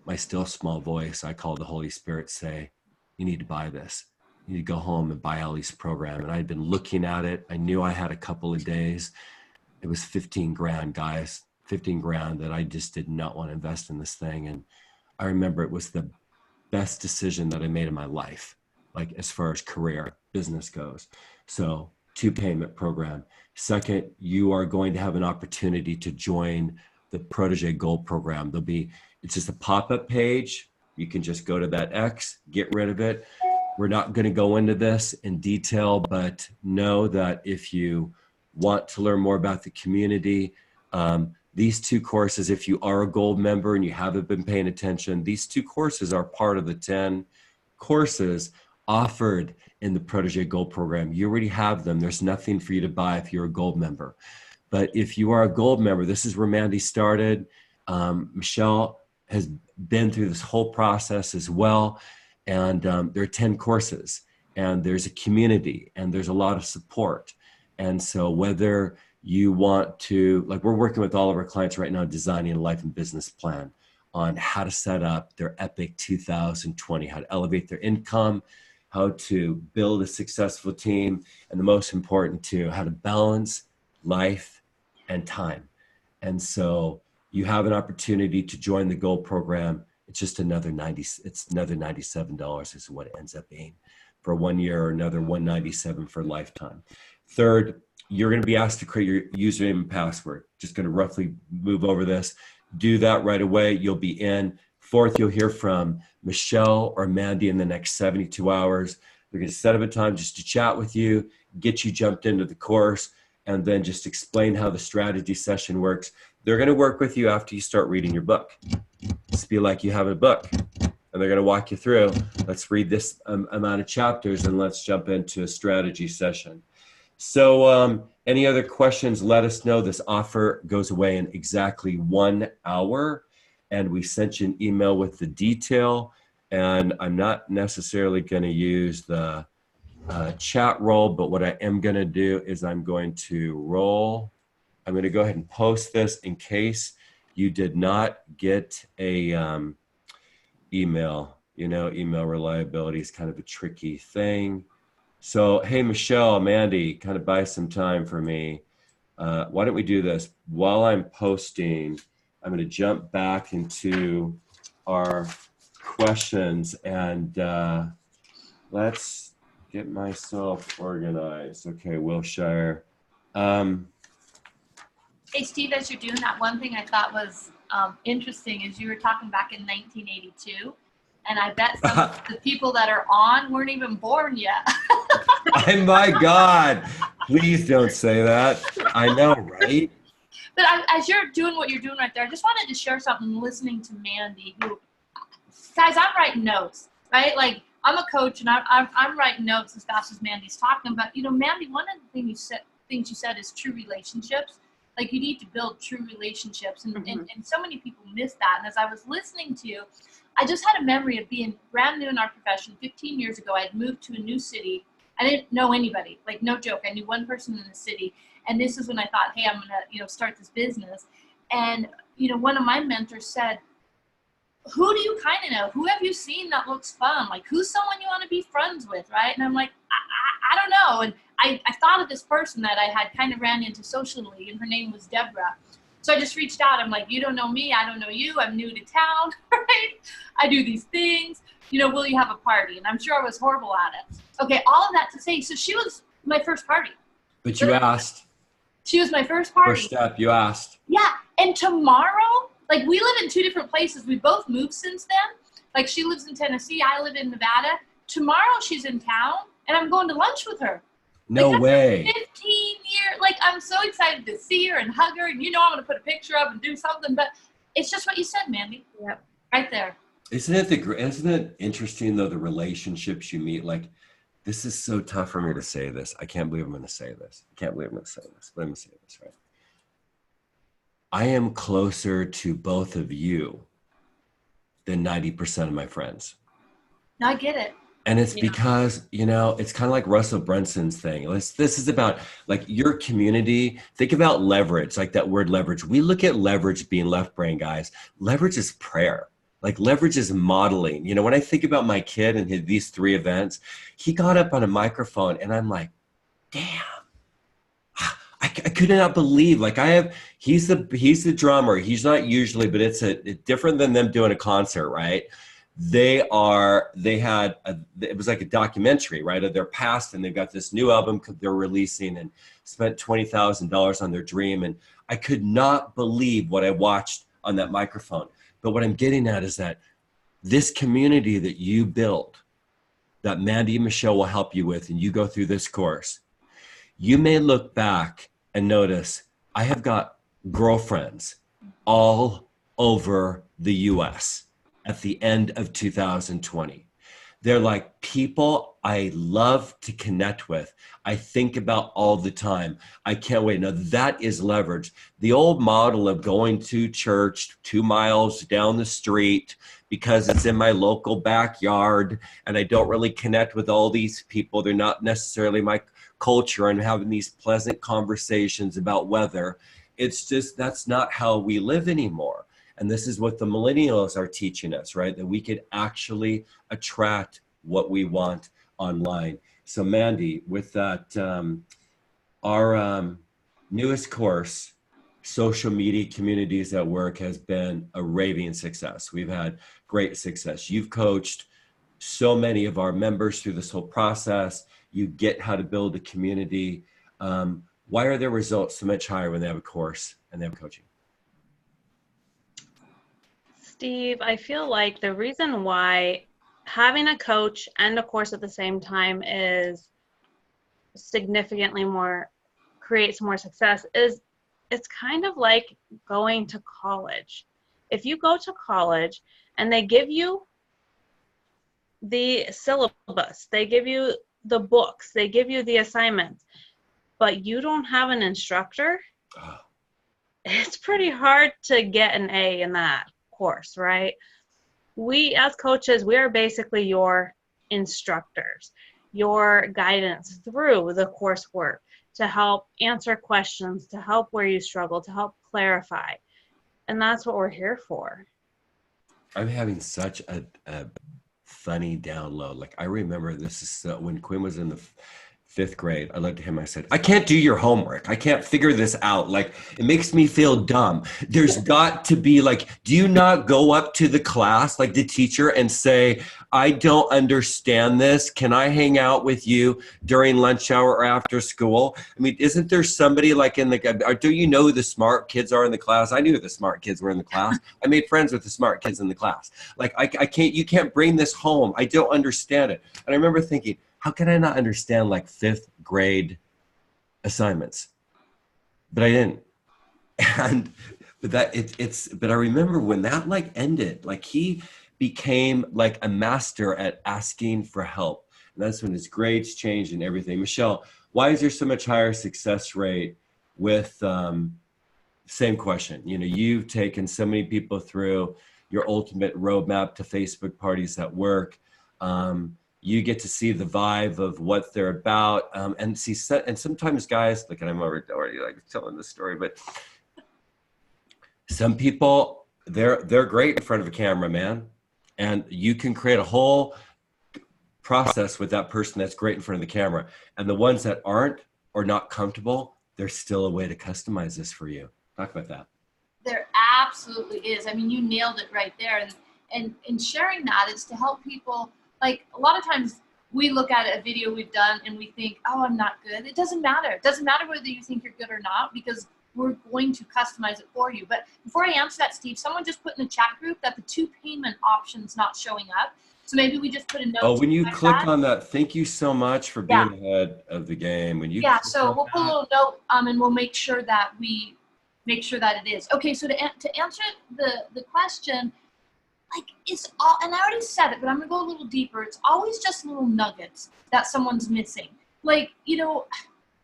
my still small voice, I called the Holy Spirit, say, you need to buy this. You need to go home and buy Ellie's program. And I'd been looking at it. I knew I had a couple of days. It was 15 grand, guys, 15 grand that I just did not want to invest in this thing. And I remember it was the best decision that I made in my life, like as far as career, business goes. So 2-payment program. Second, you are going to have an opportunity to join the Protege Gold program. It's just a pop-up page. You can just go to that X, get rid of it. We're not going to go into this in detail, but know that if you want to learn more about the community, these 2 courses, if you are a gold member and you haven't been paying attention, these 2 courses are part of the 10 courses offered in the Protege Gold program. You already have them. There's nothing for you to buy if you're a gold member. But if you are a gold member, this is where Mandy started. Michelle has been through this whole process as well. And there are 10 courses, and there's a community, and there's a lot of support. And so whether you want to, like, we're working with all of our clients right now, designing a life and business plan on how to set up their epic 2020, how to elevate their income, how to build a successful team, and the most important too, how to balance life and time. And so you have an opportunity to join the Gold program. It's just another $97 is what it ends up being for 1 year, or another $197 for a lifetime. Third, you're going to be asked to create your username and password. Just going to roughly move over this. Do that right away. You'll be in. Fourth, you'll hear from Michelle or Mandy in the next 72 hours. They're going to set up a time just to chat with you, get you jumped into the course, and then just explain how the strategy session works. They're going to work with you after you start reading your book. Just be like you have a book, and they're going to walk you through. Let's read this amount of chapters, and let's jump into a strategy session. So any other questions, let us know. This offer goes away in exactly 1 hour, and we sent you an email with the detail. And I'm not necessarily going to use the chat roll, but what I am going to do is I'm going to go ahead and post this in case you did not get a email. You know, email reliability is kind of a tricky thing. So, hey, Michelle, Mandy, kind of buy some time for me. Why don't we do this? While I'm posting, I'm going to jump back into our questions, and let's get myself organized. Okay, Wiltshire. Hey, Steve, as you're doing that, one thing I thought was interesting is you were talking back in 1982, and I bet some of the people that are on weren't even born yet. Oh my God, please don't say that. I know, right? But as you're doing what you're doing right there, I just wanted to share something listening to Mandy, who, guys, I'm writing notes, right? Like, I'm a coach, and I'm writing notes as fast as Mandy's talking. But, you know, Mandy, one of the things you said is true relationships. Like, you need to build true relationships, and so many people miss that. And as I was listening to you, I just had a memory of being brand new in our profession. 15 years ago, I had moved to a new city. I didn't know anybody, like, no joke. I knew one person in the city. And this is when I thought, hey, I'm going to, you know, start this business. And, you know, one of my mentors said, who do you kind of know? Who have you seen that looks fun? Like, who's someone you want to be friends with, right? And I'm like, I don't know. And I thought of this person that I had kind of ran into socially, and her name was Deborah. So I just reached out. I'm like, you don't know me. I don't know you. I'm new to town, right? I do these things. You know, will you have a party? And I'm sure I was horrible at it. Okay, all of that to say, so she was my first party. But you asked. She was my first party. First step, you asked. Yeah, and tomorrow, like, we live in two different places. We both moved since then. Like, she lives in Tennessee. I live in Nevada. Tomorrow she's in town, and I'm going to lunch with her. No like, way. 15 years. Like, I'm so excited to see her and hug her. And, you know, I'm going to put a picture up and do something. But it's just what you said, Mandy. Yep. Right there. Isn't it interesting, though, the relationships you meet? Like, this is so tough for me to say this. I can't believe I'm going to say this. I can't believe I'm going to say this. But I'm going to say this, right? I am closer to both of you than 90% of my friends. No, I get it. And it's because, you know, it's kind of like Russell Brunson's thing. This is about, like, your community. Think about leverage, like that word leverage. We look at leverage being left brain, guys. Leverage is prayer. Like, leverage is modeling. You know, when I think about my kid and these 3 events, he got up on a microphone and I'm like, damn. I could not believe, like, he's the drummer. He's not usually, but it's different than them doing a concert, right? It was like a documentary, right, of their past, and they've got this new album they're releasing and spent $20,000 on their dream. And I could not believe what I watched on that microphone. But what I'm getting at is that this community that you build, that Mandy and Michelle will help you with, and you go through this course, you may look back and notice, I have got girlfriends all over the US at the end of 2020. They're like people I love to connect with. I think about all the time. I can't wait. Now, that is leverage. The old model of going to church 2 miles down the street because it's in my local backyard and I don't really connect with all these people. They're not necessarily my culture, and having these pleasant conversations about weather. It's just, that's not how we live anymore. And this is what the millennials are teaching us, right? That we could actually attract what we want online. So Mandy, with that, our newest course, Social Media Communities at Work, has been a raving success. We've had great success. You've coached so many of our members through this whole process. You get how to build a community. Why are their results so much higher when they have a course and they have coaching? Steve, I feel like the reason why having a coach and a course at the same time is significantly more, creates more success is it's kind of like going to college. If you go to college and they give you the syllabus, they give you the books, they give you the assignments, but you don't have an instructor, it's pretty hard to get an A in that course, right? We as coaches, we are basically your instructors, your guidance through the coursework to help answer questions, to help where you struggle, to help clarify. And that's what we're here for. I'm having such a funny download. Like, I remember this is when Quinn was in the Fifth grade. I looked at him. I said, I can't do your homework. I can't figure this out. Like, it makes me feel dumb. There's got to be like, do you not go up to the class, like the teacher, and say, I don't understand this. Can I hang out with you during lunch hour or after school? I mean, isn't there somebody like in the, or do you know who the smart kids are in the class? I knew who the smart kids were in the class. I made friends with the smart kids in the class. Like, I can't, you can't bring this home. I don't understand it. And I remember thinking, how can I not understand like fifth grade assignments? But I didn't. And but but I remember when that like ended, like he became like a master at asking for help. And that's when his grades changed and everything. Michelle, why is there so much higher success rate with same question? You know, you've taken so many people through your ultimate roadmap to Facebook parties at work. You get to see the vibe of what they're about, and sometimes guys, look, and I'm already like telling this story, but some people, they're great in front of a camera, man, and you can create a whole process with that person that's great in front of the camera, and the ones that aren't or not comfortable, there's still a way to customize this for you. Talk about that. There absolutely is. I mean, you nailed it right there, and in sharing that is to help people. Like a lot of times we look at a video we've done and we think, oh, I'm not good. It doesn't matter. It doesn't matter whether you think you're good or not, because we're going to customize it for you. But before I answer that, Steve, someone just put in the chat group that the 2 payment option's not showing up. So maybe we just put a note. Oh, when you click on that, thank you so much for being ahead of the game. When you so we'll put a little note and we'll make sure that it is. Okay, so to answer the question, like it's all, and I already said it, but I'm gonna go a little deeper. It's always just little nuggets that someone's missing. Like, you know,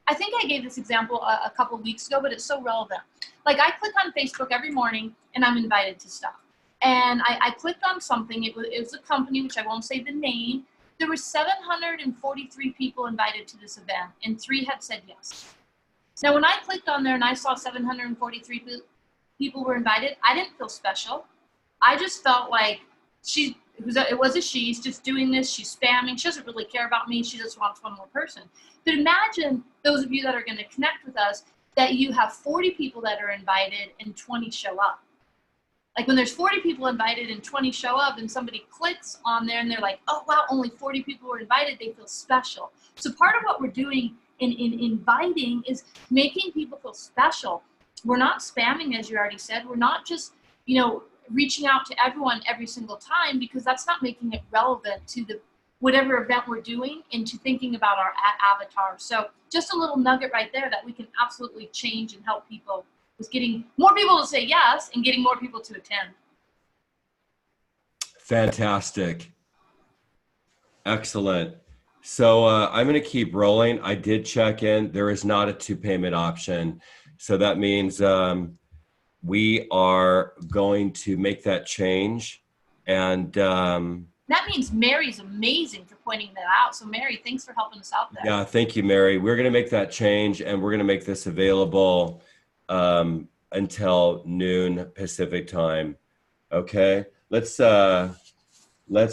I think I gave this example a couple weeks ago, but it's so relevant. Like I click on Facebook every morning and I'm invited to stuff. And I clicked on something, it was a company, which I won't say the name. There were 743 people invited to this event and 3 had said yes. Now, when I clicked on there and I saw 743 people were invited, I didn't feel special. I just felt like it was a she's just doing this, she's spamming, she doesn't really care about me, she just wants one more person. But imagine those of you that are going to connect with us, that you have 40 people that are invited and 20 show up. Like when there's 40 people invited and 20 show up and somebody clicks on there and they're like, oh wow, only 40 people were invited, they feel special. So part of what we're doing in inviting is making people feel special. We're not spamming, as you already said. We're not just, you know, reaching out to everyone every single time, because that's not making it relevant to the whatever event we're doing and to thinking about our avatar. So just a little nugget right there that we can absolutely change and help people with getting more people to say yes and getting more people to attend. Fantastic. Excellent. So I'm going to keep rolling. I did check in. There is not a 2 payment option. So that means we are going to make that change. And that means Mary's amazing for pointing that out. So Mary, thanks for helping us out there. Yeah, thank you, Mary. We're going to make that change and we're going to make this available until noon Pacific time. Okay, let's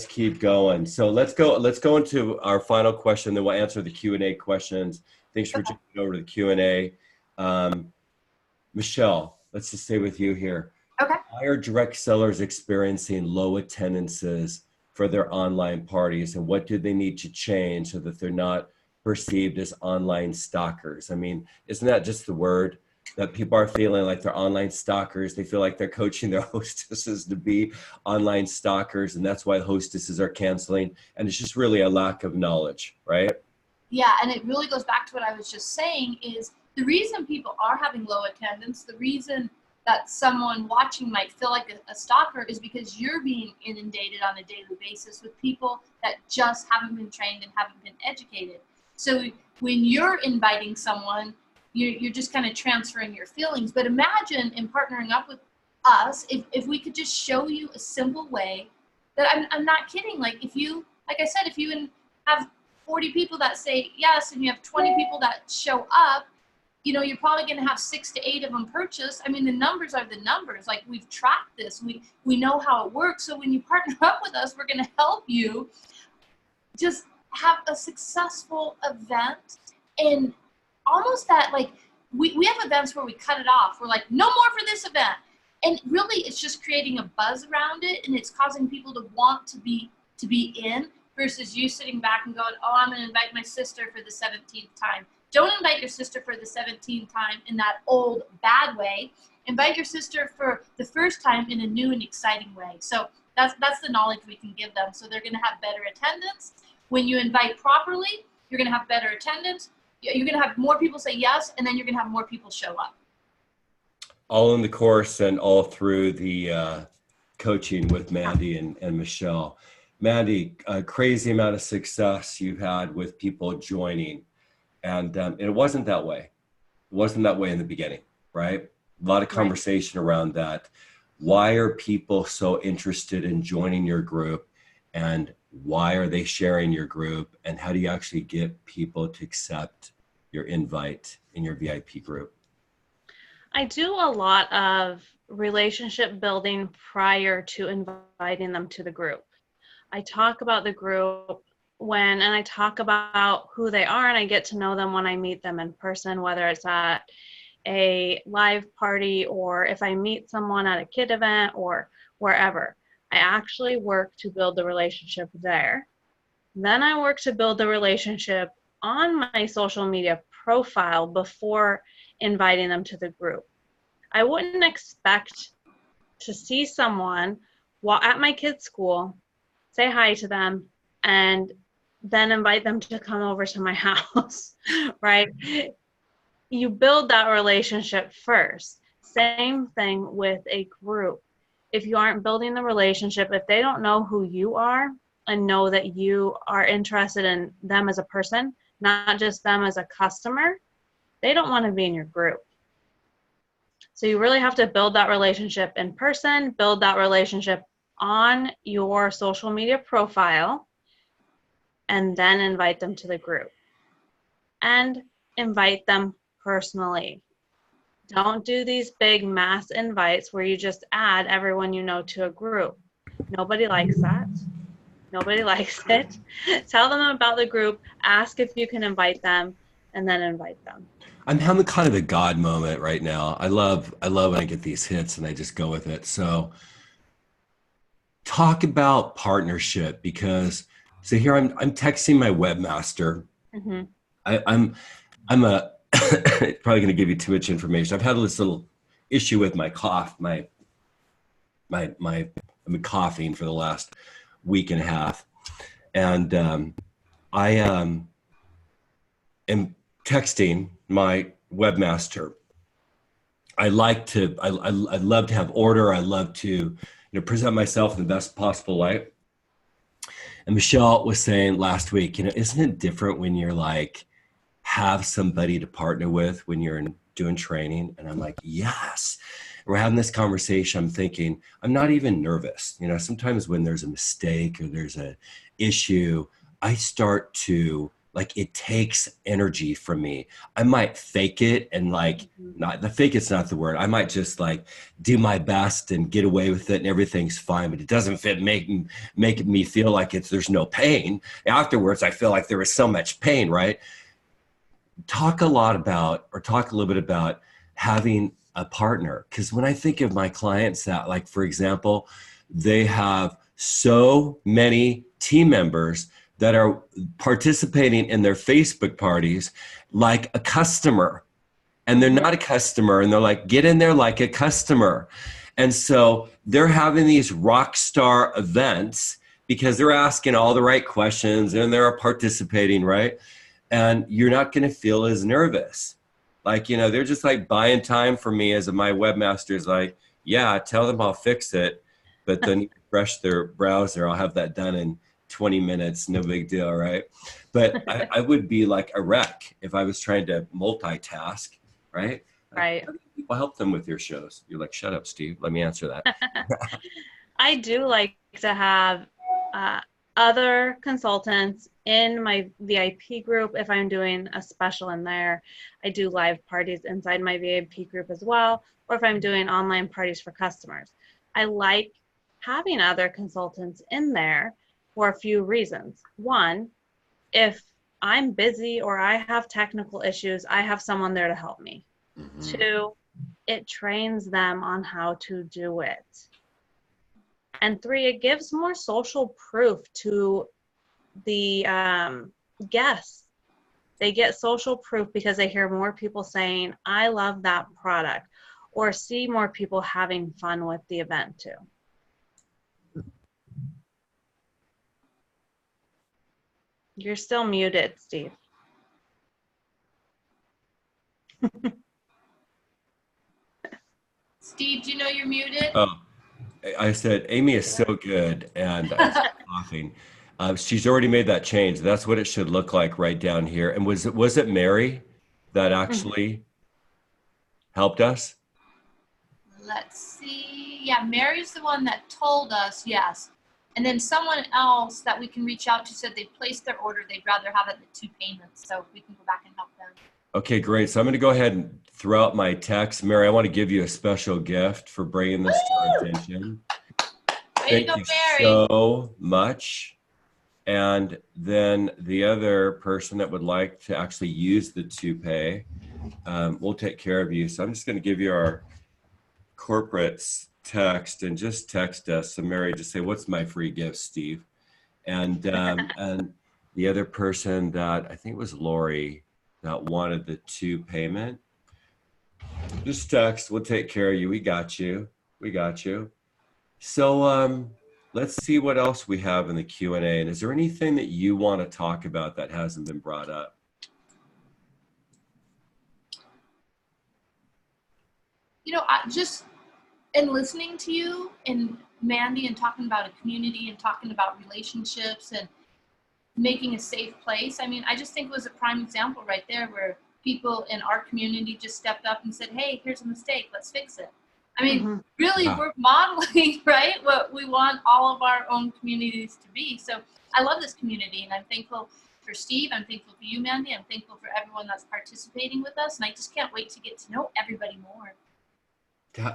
keep going. So let's go into our final question, then we'll answer the Q&A questions. Thanks for jumping over to the Q&A. Michelle, let's just stay with you here. Okay. Why are direct sellers experiencing low attendances for their online parties, and what do they need to change so that they're not perceived as online stalkers? I mean, isn't that just the word that people are feeling like they're online stalkers? They feel like they're coaching their hostesses to be online stalkers, and that's why hostesses are canceling. And it's just really a lack of knowledge, right? Yeah, and it really goes back to what I was just saying is the reason people are having low attendance, the reason that someone watching might feel like a stalker is because you're being inundated on a daily basis with people that just haven't been trained and haven't been educated. So when you're inviting someone, you're just kind of transferring your feelings. But imagine in partnering up with us, if we could just show you a simple way that I'm not kidding. Like I said, if you have 40 people that say yes and you have 20 people that show up, you know, you're probably going to have 6 to 8 of them purchase. I mean, the numbers are the numbers. Like we've tracked this. We know how it works. So when you partner up with us, we're going to help you just have a successful event, and almost that, like, we have events where we cut it off. We're like, no more for this event. And really, it's just creating a buzz around it, and it's causing people to want to be in, versus you sitting back and going, oh, I'm going to invite my sister for the 17th time. Don't invite your sister for the 17th time in that old, bad way. Invite your sister for the first time in a new and exciting way. So that's the knowledge we can give them. So they're going to have better attendance. When you invite properly, you're going to have better attendance. You're going to have more people say yes, and then you're going to have more people show up. All in the course and all through the coaching with Mandy and Michelle. Mandy, a crazy amount of success you've had with people joining. And it wasn't that way. It wasn't that way in the beginning, right? A lot of conversation around that. Why are people so interested in joining your group, and why are they sharing your group, and how do you actually get people to accept your invite in your VIP group? I do a lot of relationship building prior to inviting them to the group. I talk about the group and I talk about who they are, and I get to know them when I meet them in person, whether it's at a live party or if I meet someone at a kid event or wherever. I actually work to build the relationship there. Then I work to build the relationship on my social media profile before inviting them to the group. I wouldn't expect to see someone while at my kid's school, say hi to them, and then invite them to come over to my house, right? You build that relationship first. Same thing with a group. If you aren't building the relationship, if they don't know who you are and know that you are interested in them as a person, not just them as a customer, they don't want to be in your group. So you really have to build that relationship in person, build that relationship on your social media profile, and then invite them to the group. And invite them personally. Don't do these big mass invites where you just add everyone you know to a group. Nobody likes that. Nobody likes it. Tell them about the group, ask if you can invite them, and then invite them. I'm having kind of a God moment right now. I love when I get these hits and I just go with it. So talk about partnership, because so here I'm texting my webmaster. Mm-hmm. I'm a probably going to give you too much information. I've had this little issue with my cough. I've been coughing for the last week and a half, and I am texting my webmaster. I love to have order. I love to present myself in the best possible way. And Michelle was saying last week, isn't it different when you're like, have somebody to partner with when you're doing training? And I'm like, yes. We're having this conversation. I'm thinking, I'm not even nervous. Sometimes when there's a mistake or there's an issue, I start to, like, it takes energy from me. I might fake it and it's not the word. I might just like do my best and get away with it and everything's fine, but it doesn't make me feel like there's no pain. Afterwards, I feel like there was so much pain, right? Talk a little bit about having a partner. Because when I think of my clients that, like, for example, they have so many team members that are participating in their Facebook parties like a customer, and they're not a customer, and they're like, get in there like a customer. And so they're having these rock star events because they're asking all the right questions and they're participating, right? And you're not going to feel as nervous. Like, they're just like buying time for me as my webmaster is like, yeah, tell them I'll fix it, but then refresh their browser. I'll have that done in 20 minutes, no big deal, right? But I would be like a wreck if I was trying to multitask, right? Right. People help them with your shows. You're like, shut up, Steve. Let me answer that. I do like to have other consultants in my VIP group if I'm doing a special in there. I do live parties inside my VIP group as well, or if I'm doing online parties for customers. I like having other consultants in there for a few reasons. One, if I'm busy or I have technical issues, I have someone there to help me. Mm-hmm. 2, it trains them on how to do it. And 3, it gives more social proof to the guests. They get social proof because they hear more people saying, I love that product, or see more people having fun with the event too. You're still muted, Steve. Steve, do you know you're muted? Oh, I said Amy is so good, and I'm laughing. She's already made that change. That's what it should look like right down here. And was it Mary that actually helped us? Let's see. Yeah, Mary's the one that told us, yes. And then someone else that we can reach out to said they placed their order. They'd rather have it in 2 payments, so we can go back and help them. Okay, great. So I'm going to go ahead and throw out my text. Mary, I want to give you a special gift for bringing this to our attention. Way to go, Thank you Mary. so much. And then the other person that would like to actually use the toupee, we'll take care of you. So I'm just going to give you our corporate's text and just text us. So Mary, just say, what's my free gift, Steve? And and the other person that I think it was Lori that wanted the 2 payment, just text. We'll take care of you. We got you. We got you. So let's see what else we have in the Q&A. And is there anything that you want to talk about that hasn't been brought up? You know, I just in listening to you and Mandy and talking about a community and talking about relationships and making a safe place. I mean, I just think it was a prime example right there where people in our community just stepped up and said, hey, here's a mistake, let's fix it. I mean, really, we're modeling, right, what we want all of our own communities to be. So I love this community, and I'm thankful for Steve. I'm thankful for you, Mandy. I'm thankful for everyone that's participating with us, and I just can't wait to get to know everybody more.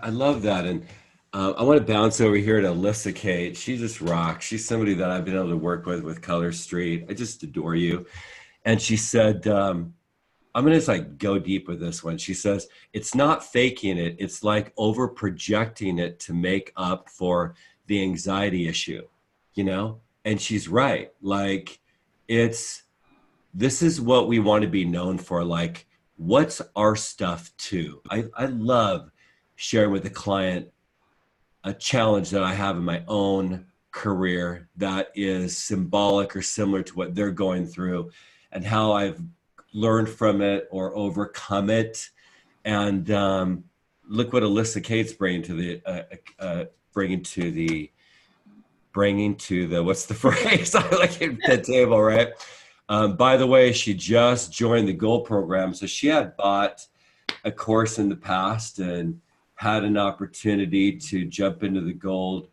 I love that. And I want to bounce over here to Alyssa Kate. She just rocks. She's somebody that I've been able to work with Color Street. I just adore you. And she said, I'm going to just like go deep with this one. She says, it's not faking it. It's like over projecting it to make up for the anxiety issue, you know? And she's right. Like this is what we want to be known for. Like, what's our stuff too? I love sharing with the client a challenge that I have in my own career that is symbolic or similar to what they're going through and how I've learned from it or overcome it. And look what Alyssa Kate's bringing to the what's the phrase? I like at the table, right? By the way, she just joined the Gold program. So she had bought a course in the past and had an opportunity to jump into the Gold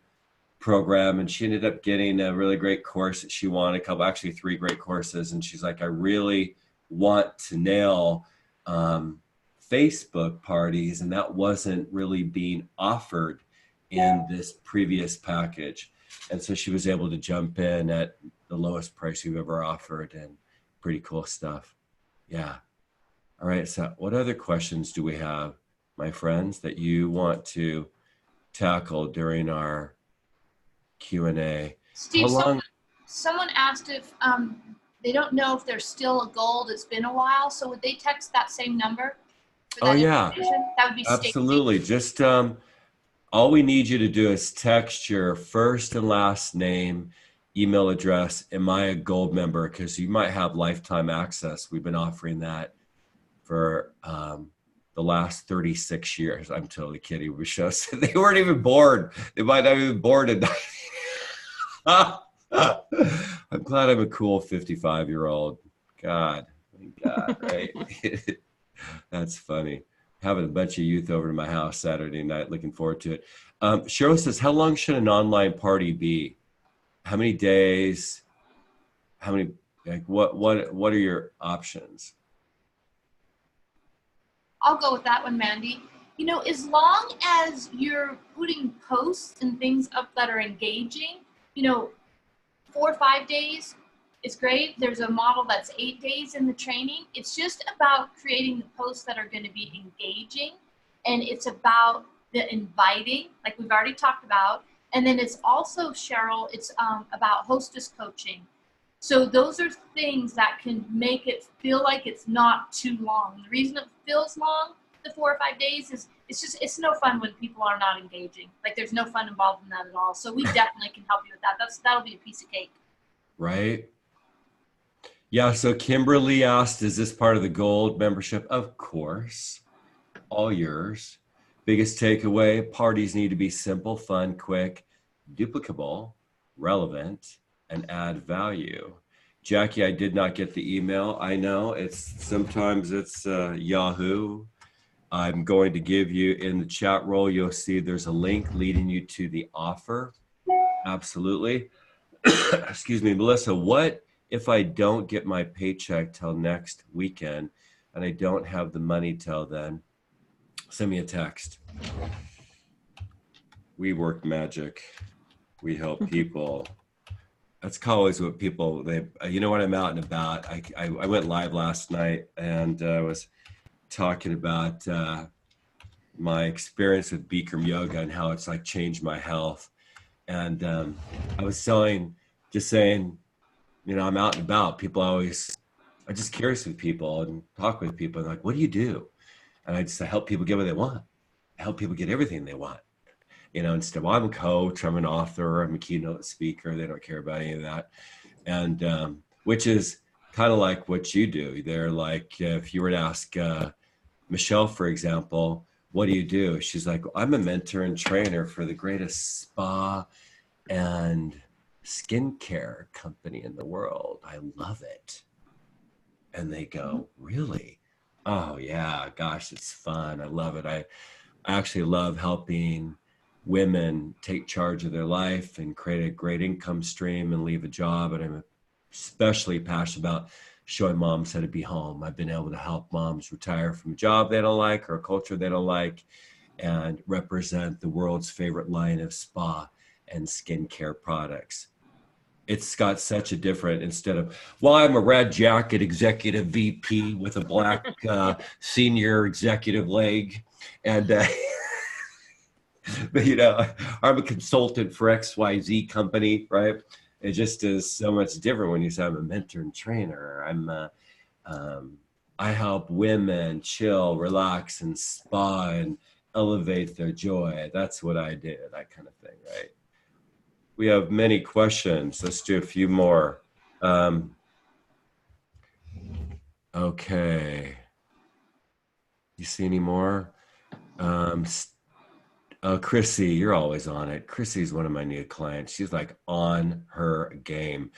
program, and she ended up getting a really great course that she wanted, actually 3 great courses. And she's like, I really want to nail Facebook parties, and that wasn't really being offered in this previous package. And so she was able to jump in at the lowest price we've ever offered, and pretty cool stuff. Yeah. All right. So what other questions do we have, my friends, that you want to tackle during our Q&A? Steve, someone asked if they don't know if there's still a Gold. It's been a while. So would they text that same number? Oh, yeah. That would be absolutely. Just all we need you to do is text your first and last name, email address. Am I a Gold member? Because you might have lifetime access. We've been offering that for the last 36 years. I'm totally kidding. We show they weren't even born. They might not even born in. I'm glad I'm a cool 55-year-old. God, right? That's funny. Having a bunch of youth over to my house Saturday night. Looking forward to it. Cheryl says, how long should an online party be? How many days? How many? Like, what are your options? I'll go with that one, Mandy. You know, as long as you're putting posts and things up that are engaging, 4 or 5 days It's great. There's a model that's 8 days in the training. It's just about creating the posts that are going to be engaging. And it's about the inviting, like we've already talked about. And then it's also, Cheryl, it's about hostess coaching. So those are things that can make it feel like it's not too long. The reason it feels long, the 4 or 5 days, is it's no fun when people are not engaging. Like there's no fun involved in that at all. So we definitely can help you with that. That'll be a piece of cake. Right. Yeah. So Kimberly asked, is this part of the gold membership? Of course. All yours. Biggest takeaway, parties need to be simple, fun, quick, duplicable, relevant, and add value. Jackie, I did not get the email. I know sometimes it's Yahoo. I'm going to give you in the chat roll, you'll see there's a link leading you to the offer. Absolutely. Excuse me, Melissa, what if I don't get my paycheck till next weekend and I don't have the money till then? Send me a text. We work magic. We help people. That's always what people, you know, when I'm out and about, I went live last night and I was talking about my experience with Bikram yoga and how it's like changed my health. And I was just saying, you know, I'm out and about. I'm just curious with people and talk with people and like, what do you do? And I just help people get what they want. I help people get everything they want. You know, instead, well, I'm a coach, I'm an author, I'm a keynote speaker. They don't care about any of that. And which is kind of like what you do. They're like, if you were to ask Michelle, for example, what do you do? She's like, I'm a mentor and trainer for the greatest spa and skincare company in the world. I love it. And they go, really? Oh yeah, gosh, it's fun. I love it. I actually love helping women take charge of their life and create a great income stream and leave a job. And I'm especially passionate about showing moms how to be home. I've been able to help moms retire from a job they don't like or a culture they don't like and represent the world's favorite line of spa and skincare products. It's got such a different, instead of, well, I'm a red jacket executive VP with a black senior executive leg. And, but, you know, I'm a consultant for XYZ company, right? It just is so much different when you say I'm a mentor and trainer. I help women chill, relax, and spa and elevate their joy. That's what I do, that kind of thing, right? We have many questions. Let's do a few more. Okay. You see any more? Chrissy, you're always on it. Chrissy's one of my new clients. She's like on her game.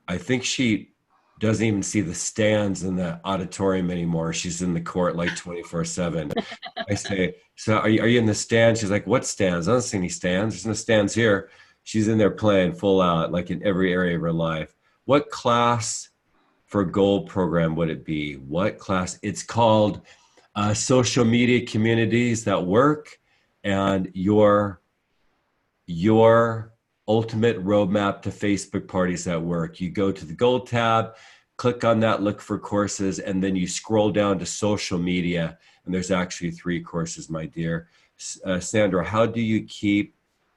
I think she doesn't even see the stands in the auditorium anymore. She's in the court like 24/7. I say, so are you in the stands? She's like, what stands? I don't see any stands. There's no stands here. She's in there playing full out, like in every area of her life. What class for gold program would it be? What class? It's called Social Media Communities That Work, and your ultimate roadmap to Facebook parties that work. You go to the gold tab, click on that, look for courses, and then you scroll down to social media. And there's actually 3 courses, my dear. Sandra, how do you keep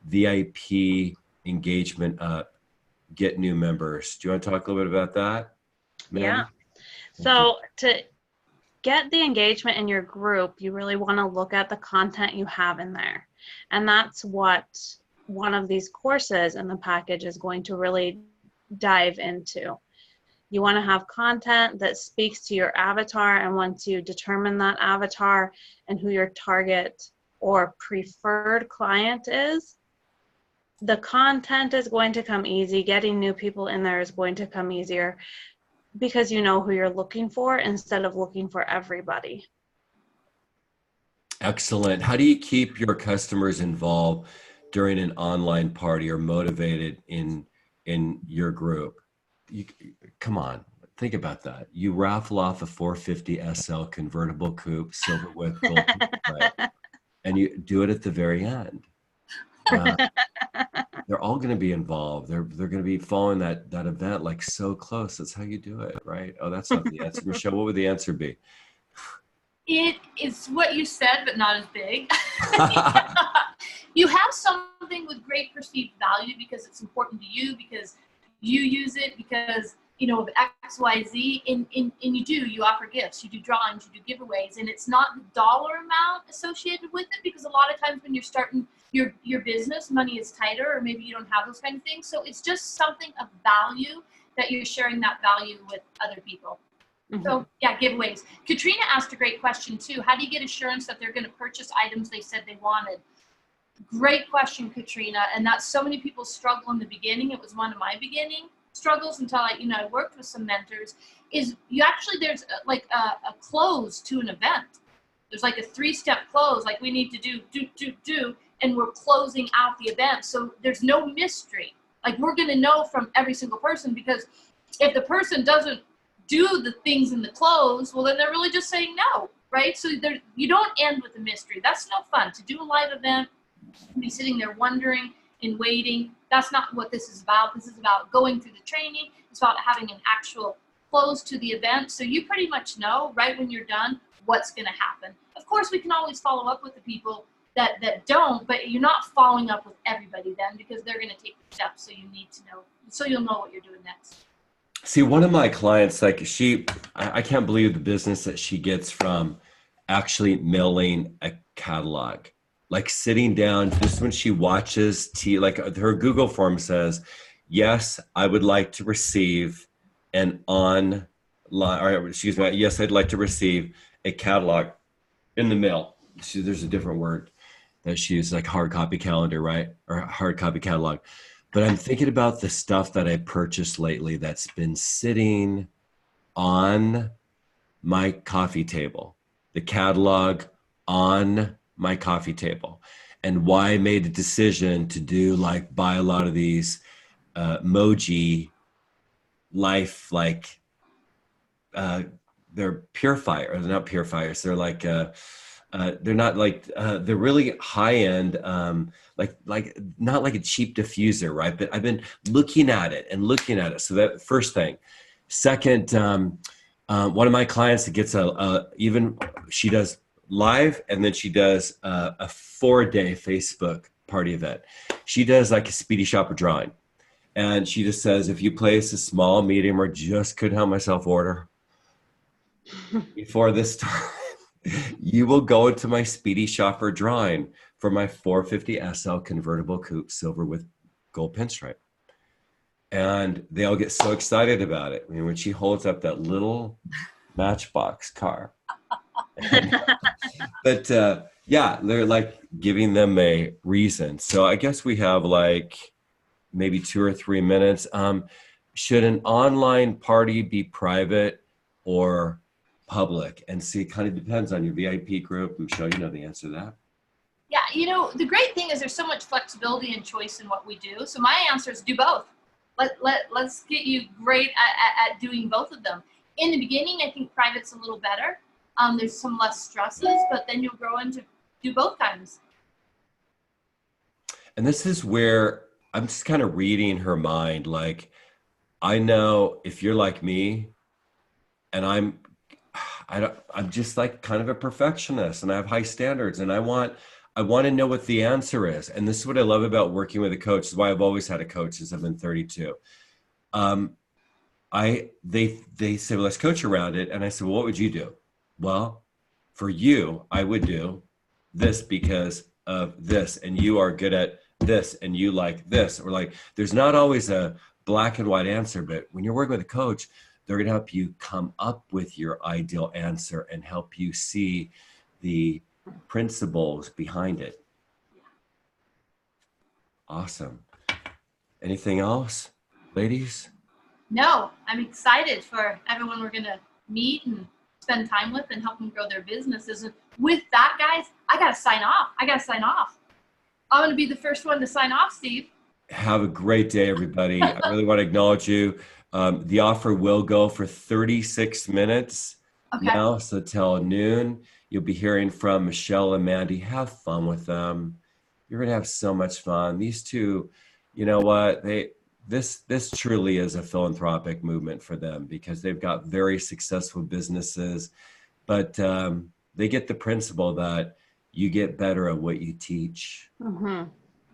VIP engagement up, get new members? Do you want to talk a little bit about that, Mandy? Yeah. So to get the engagement in your group, you really want to look at the content you have in there. And that's what one of these courses in the package is going to really dive into. You want to have content that speaks to your avatar, and once you determine that avatar and who your target or preferred client is, the content is going to come easy. Getting new people in there is going to come easier because you know who you're looking for instead of looking for everybody. Excellent. How do you keep your customers involved during an online party or motivated in your group? Come on, think about that. You raffle off a 450 SL convertible coupe, silver with gold, right? And you do it at the very end. they're all going to be involved. They're going to be following that event like so close. That's how you do it, right? Oh, that's not the answer. Michelle, what would the answer be? It is what you said, but not as big. You have something with great perceived value because it's important to you, because you use it, because of X, Y, Z, and you offer gifts, you do drawings, you do giveaways, and it's not the dollar amount associated with it, because a lot of times when you're starting your business, money is tighter, or maybe you don't have those kind of things. So it's just something of value that you're sharing that value with other people. Mm-hmm. So yeah, giveaways. Katrina asked a great question too. How do you get assurance that they're going to purchase items they said they wanted? Great question, Katrina. And that's so many people struggle in the beginning. It was one of my beginning struggles until I worked with some mentors. Is there's a close to an event. There's like a 3-step close. Like we need to do, and we're closing out the event. So there's no mystery. Like we're going to know from every single person, because if the person doesn't do the things in the close, well, then they're really just saying no, right? So you don't end with a mystery. That's no fun. To do a live event, be sitting there wondering and waiting. That's not what this is about. This is about going through the training. It's about having an actual close to the event. So you pretty much know right when you're done what's going to happen. Of course, we can always follow up with the people that don't, but you're not following up with everybody then, because they're going to take the steps. So you need to know, so you'll know what you're doing next. See, one of my clients, like I can't believe the business that she gets from actually mailing a catalog. Like sitting down, just when she watches like her Google form says, yes, I would like to receive an online, or excuse me, yes, I'd like to receive a catalog in the mail. See, there's a different word that she uses, like hard copy calendar, right? Or hard copy catalog. But I'm thinking about the stuff that I purchased lately that's been sitting on my coffee table, the catalog on my coffee table, and why I made a decision to buy a lot of these emoji life, like they're purifiers. They're not purifiers. They're like they're not like they're really high end, like not like a cheap diffuser, right? But I've been looking at it. So that first thing. Second, one of my clients that gets she does live, and then she does a 4-day Facebook party event. She does like a speedy shopper drawing, and she just says, if you place a small, medium, or just couldn't help myself order before this time, you will go into my speedy shopper drawing for my 450 SL convertible coupe silver with gold pinstripe. And they all get so excited about it. I mean, when she holds up that little Matchbox car. But yeah, they're like giving them a reason. So I guess we have like maybe 2 or 3 minutes. Should an online party be private or public? And see, it kind of depends on your VIP group. Michelle, you know the answer to that. Yeah, the great thing is there's so much flexibility and choice in what we do. So my answer is do both. Let's get you great at doing both of them. In the beginning, I think private's a little better. There's some less stresses, but then you'll grow into do both kinds. And this is where I'm just kind of reading her mind. Like, I know if you're like me, and I'm just like kind of a perfectionist, and I have high standards, and I want to know what the answer is. And this is what I love about working with a coach. This is why I've always had a coach since I've been 32. They say, well, let's coach around it. And I said, well, what would you do? Well, for you, I would do this because of this, and you are good at this, and you like this. Or like, there's not always a black and white answer, but when you're working with a coach, they're going to help you come up with your ideal answer and help you see the principles behind it. Awesome. Anything else, ladies? No, I'm excited for everyone we're going to meet and spend time with and help them grow their businesses. And with that, guys, I got to sign off. I'm going to be the first one to sign off, Steve. Have a great day, everybody. I really want to acknowledge you. The offer will go for 36 minutes now, so till noon. You'll be hearing from Michelle and Mandy. Have fun with them. You're going to have so much fun. These two, you know what, this truly is a philanthropic movement for them, because they've got very successful businesses, but they get the principle that you get better at what you teach. Mm-hmm.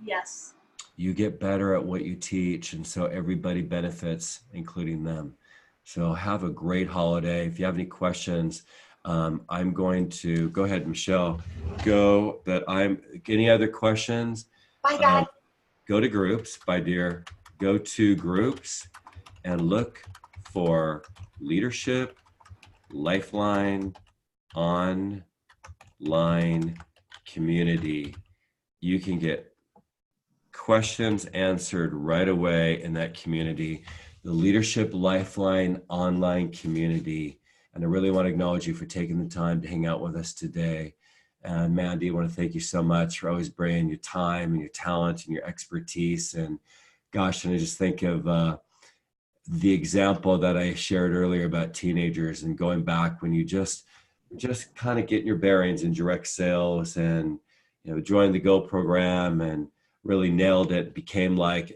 Yes. You get better at what you teach, and so everybody benefits, including them. So have a great holiday. If you have any questions, I'm going to go ahead, Michelle, go. But any other questions? Bye, guys. Go to groups, my dear. Go to groups and look for Leadership Lifeline online community. You can get questions answered right away in that community, the Leadership Lifeline online community. And I really want to acknowledge you for taking the time to hang out with us today. And Mandy, I want to thank you so much for always bringing your time and your talent and your expertise. And gosh, and I just think of the example that I shared earlier about teenagers and going back when you just kind of getting your bearings in direct sales and, you know, joined the Go program and really nailed it, became like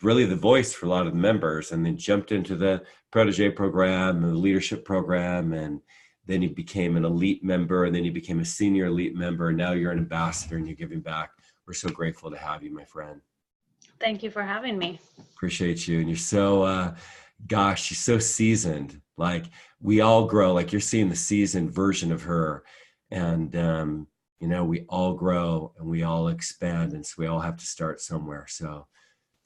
really the voice for a lot of the members, and then jumped into the protege program and the leadership program, and then you became an elite member, and then you became a senior elite member, and now you're an ambassador and you're giving back. We're so grateful to have you, my friend. Thank you for having me. Appreciate you. And you're so, gosh, she's so seasoned. Like, we all grow, like you're seeing the seasoned version of her. And, you know, we all grow and we all expand. And so we all have to start somewhere. So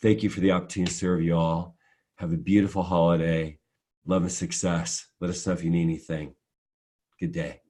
thank you for the opportunity to serve you all. Have a beautiful holiday. Love and success. Let us know if you need anything. Good day.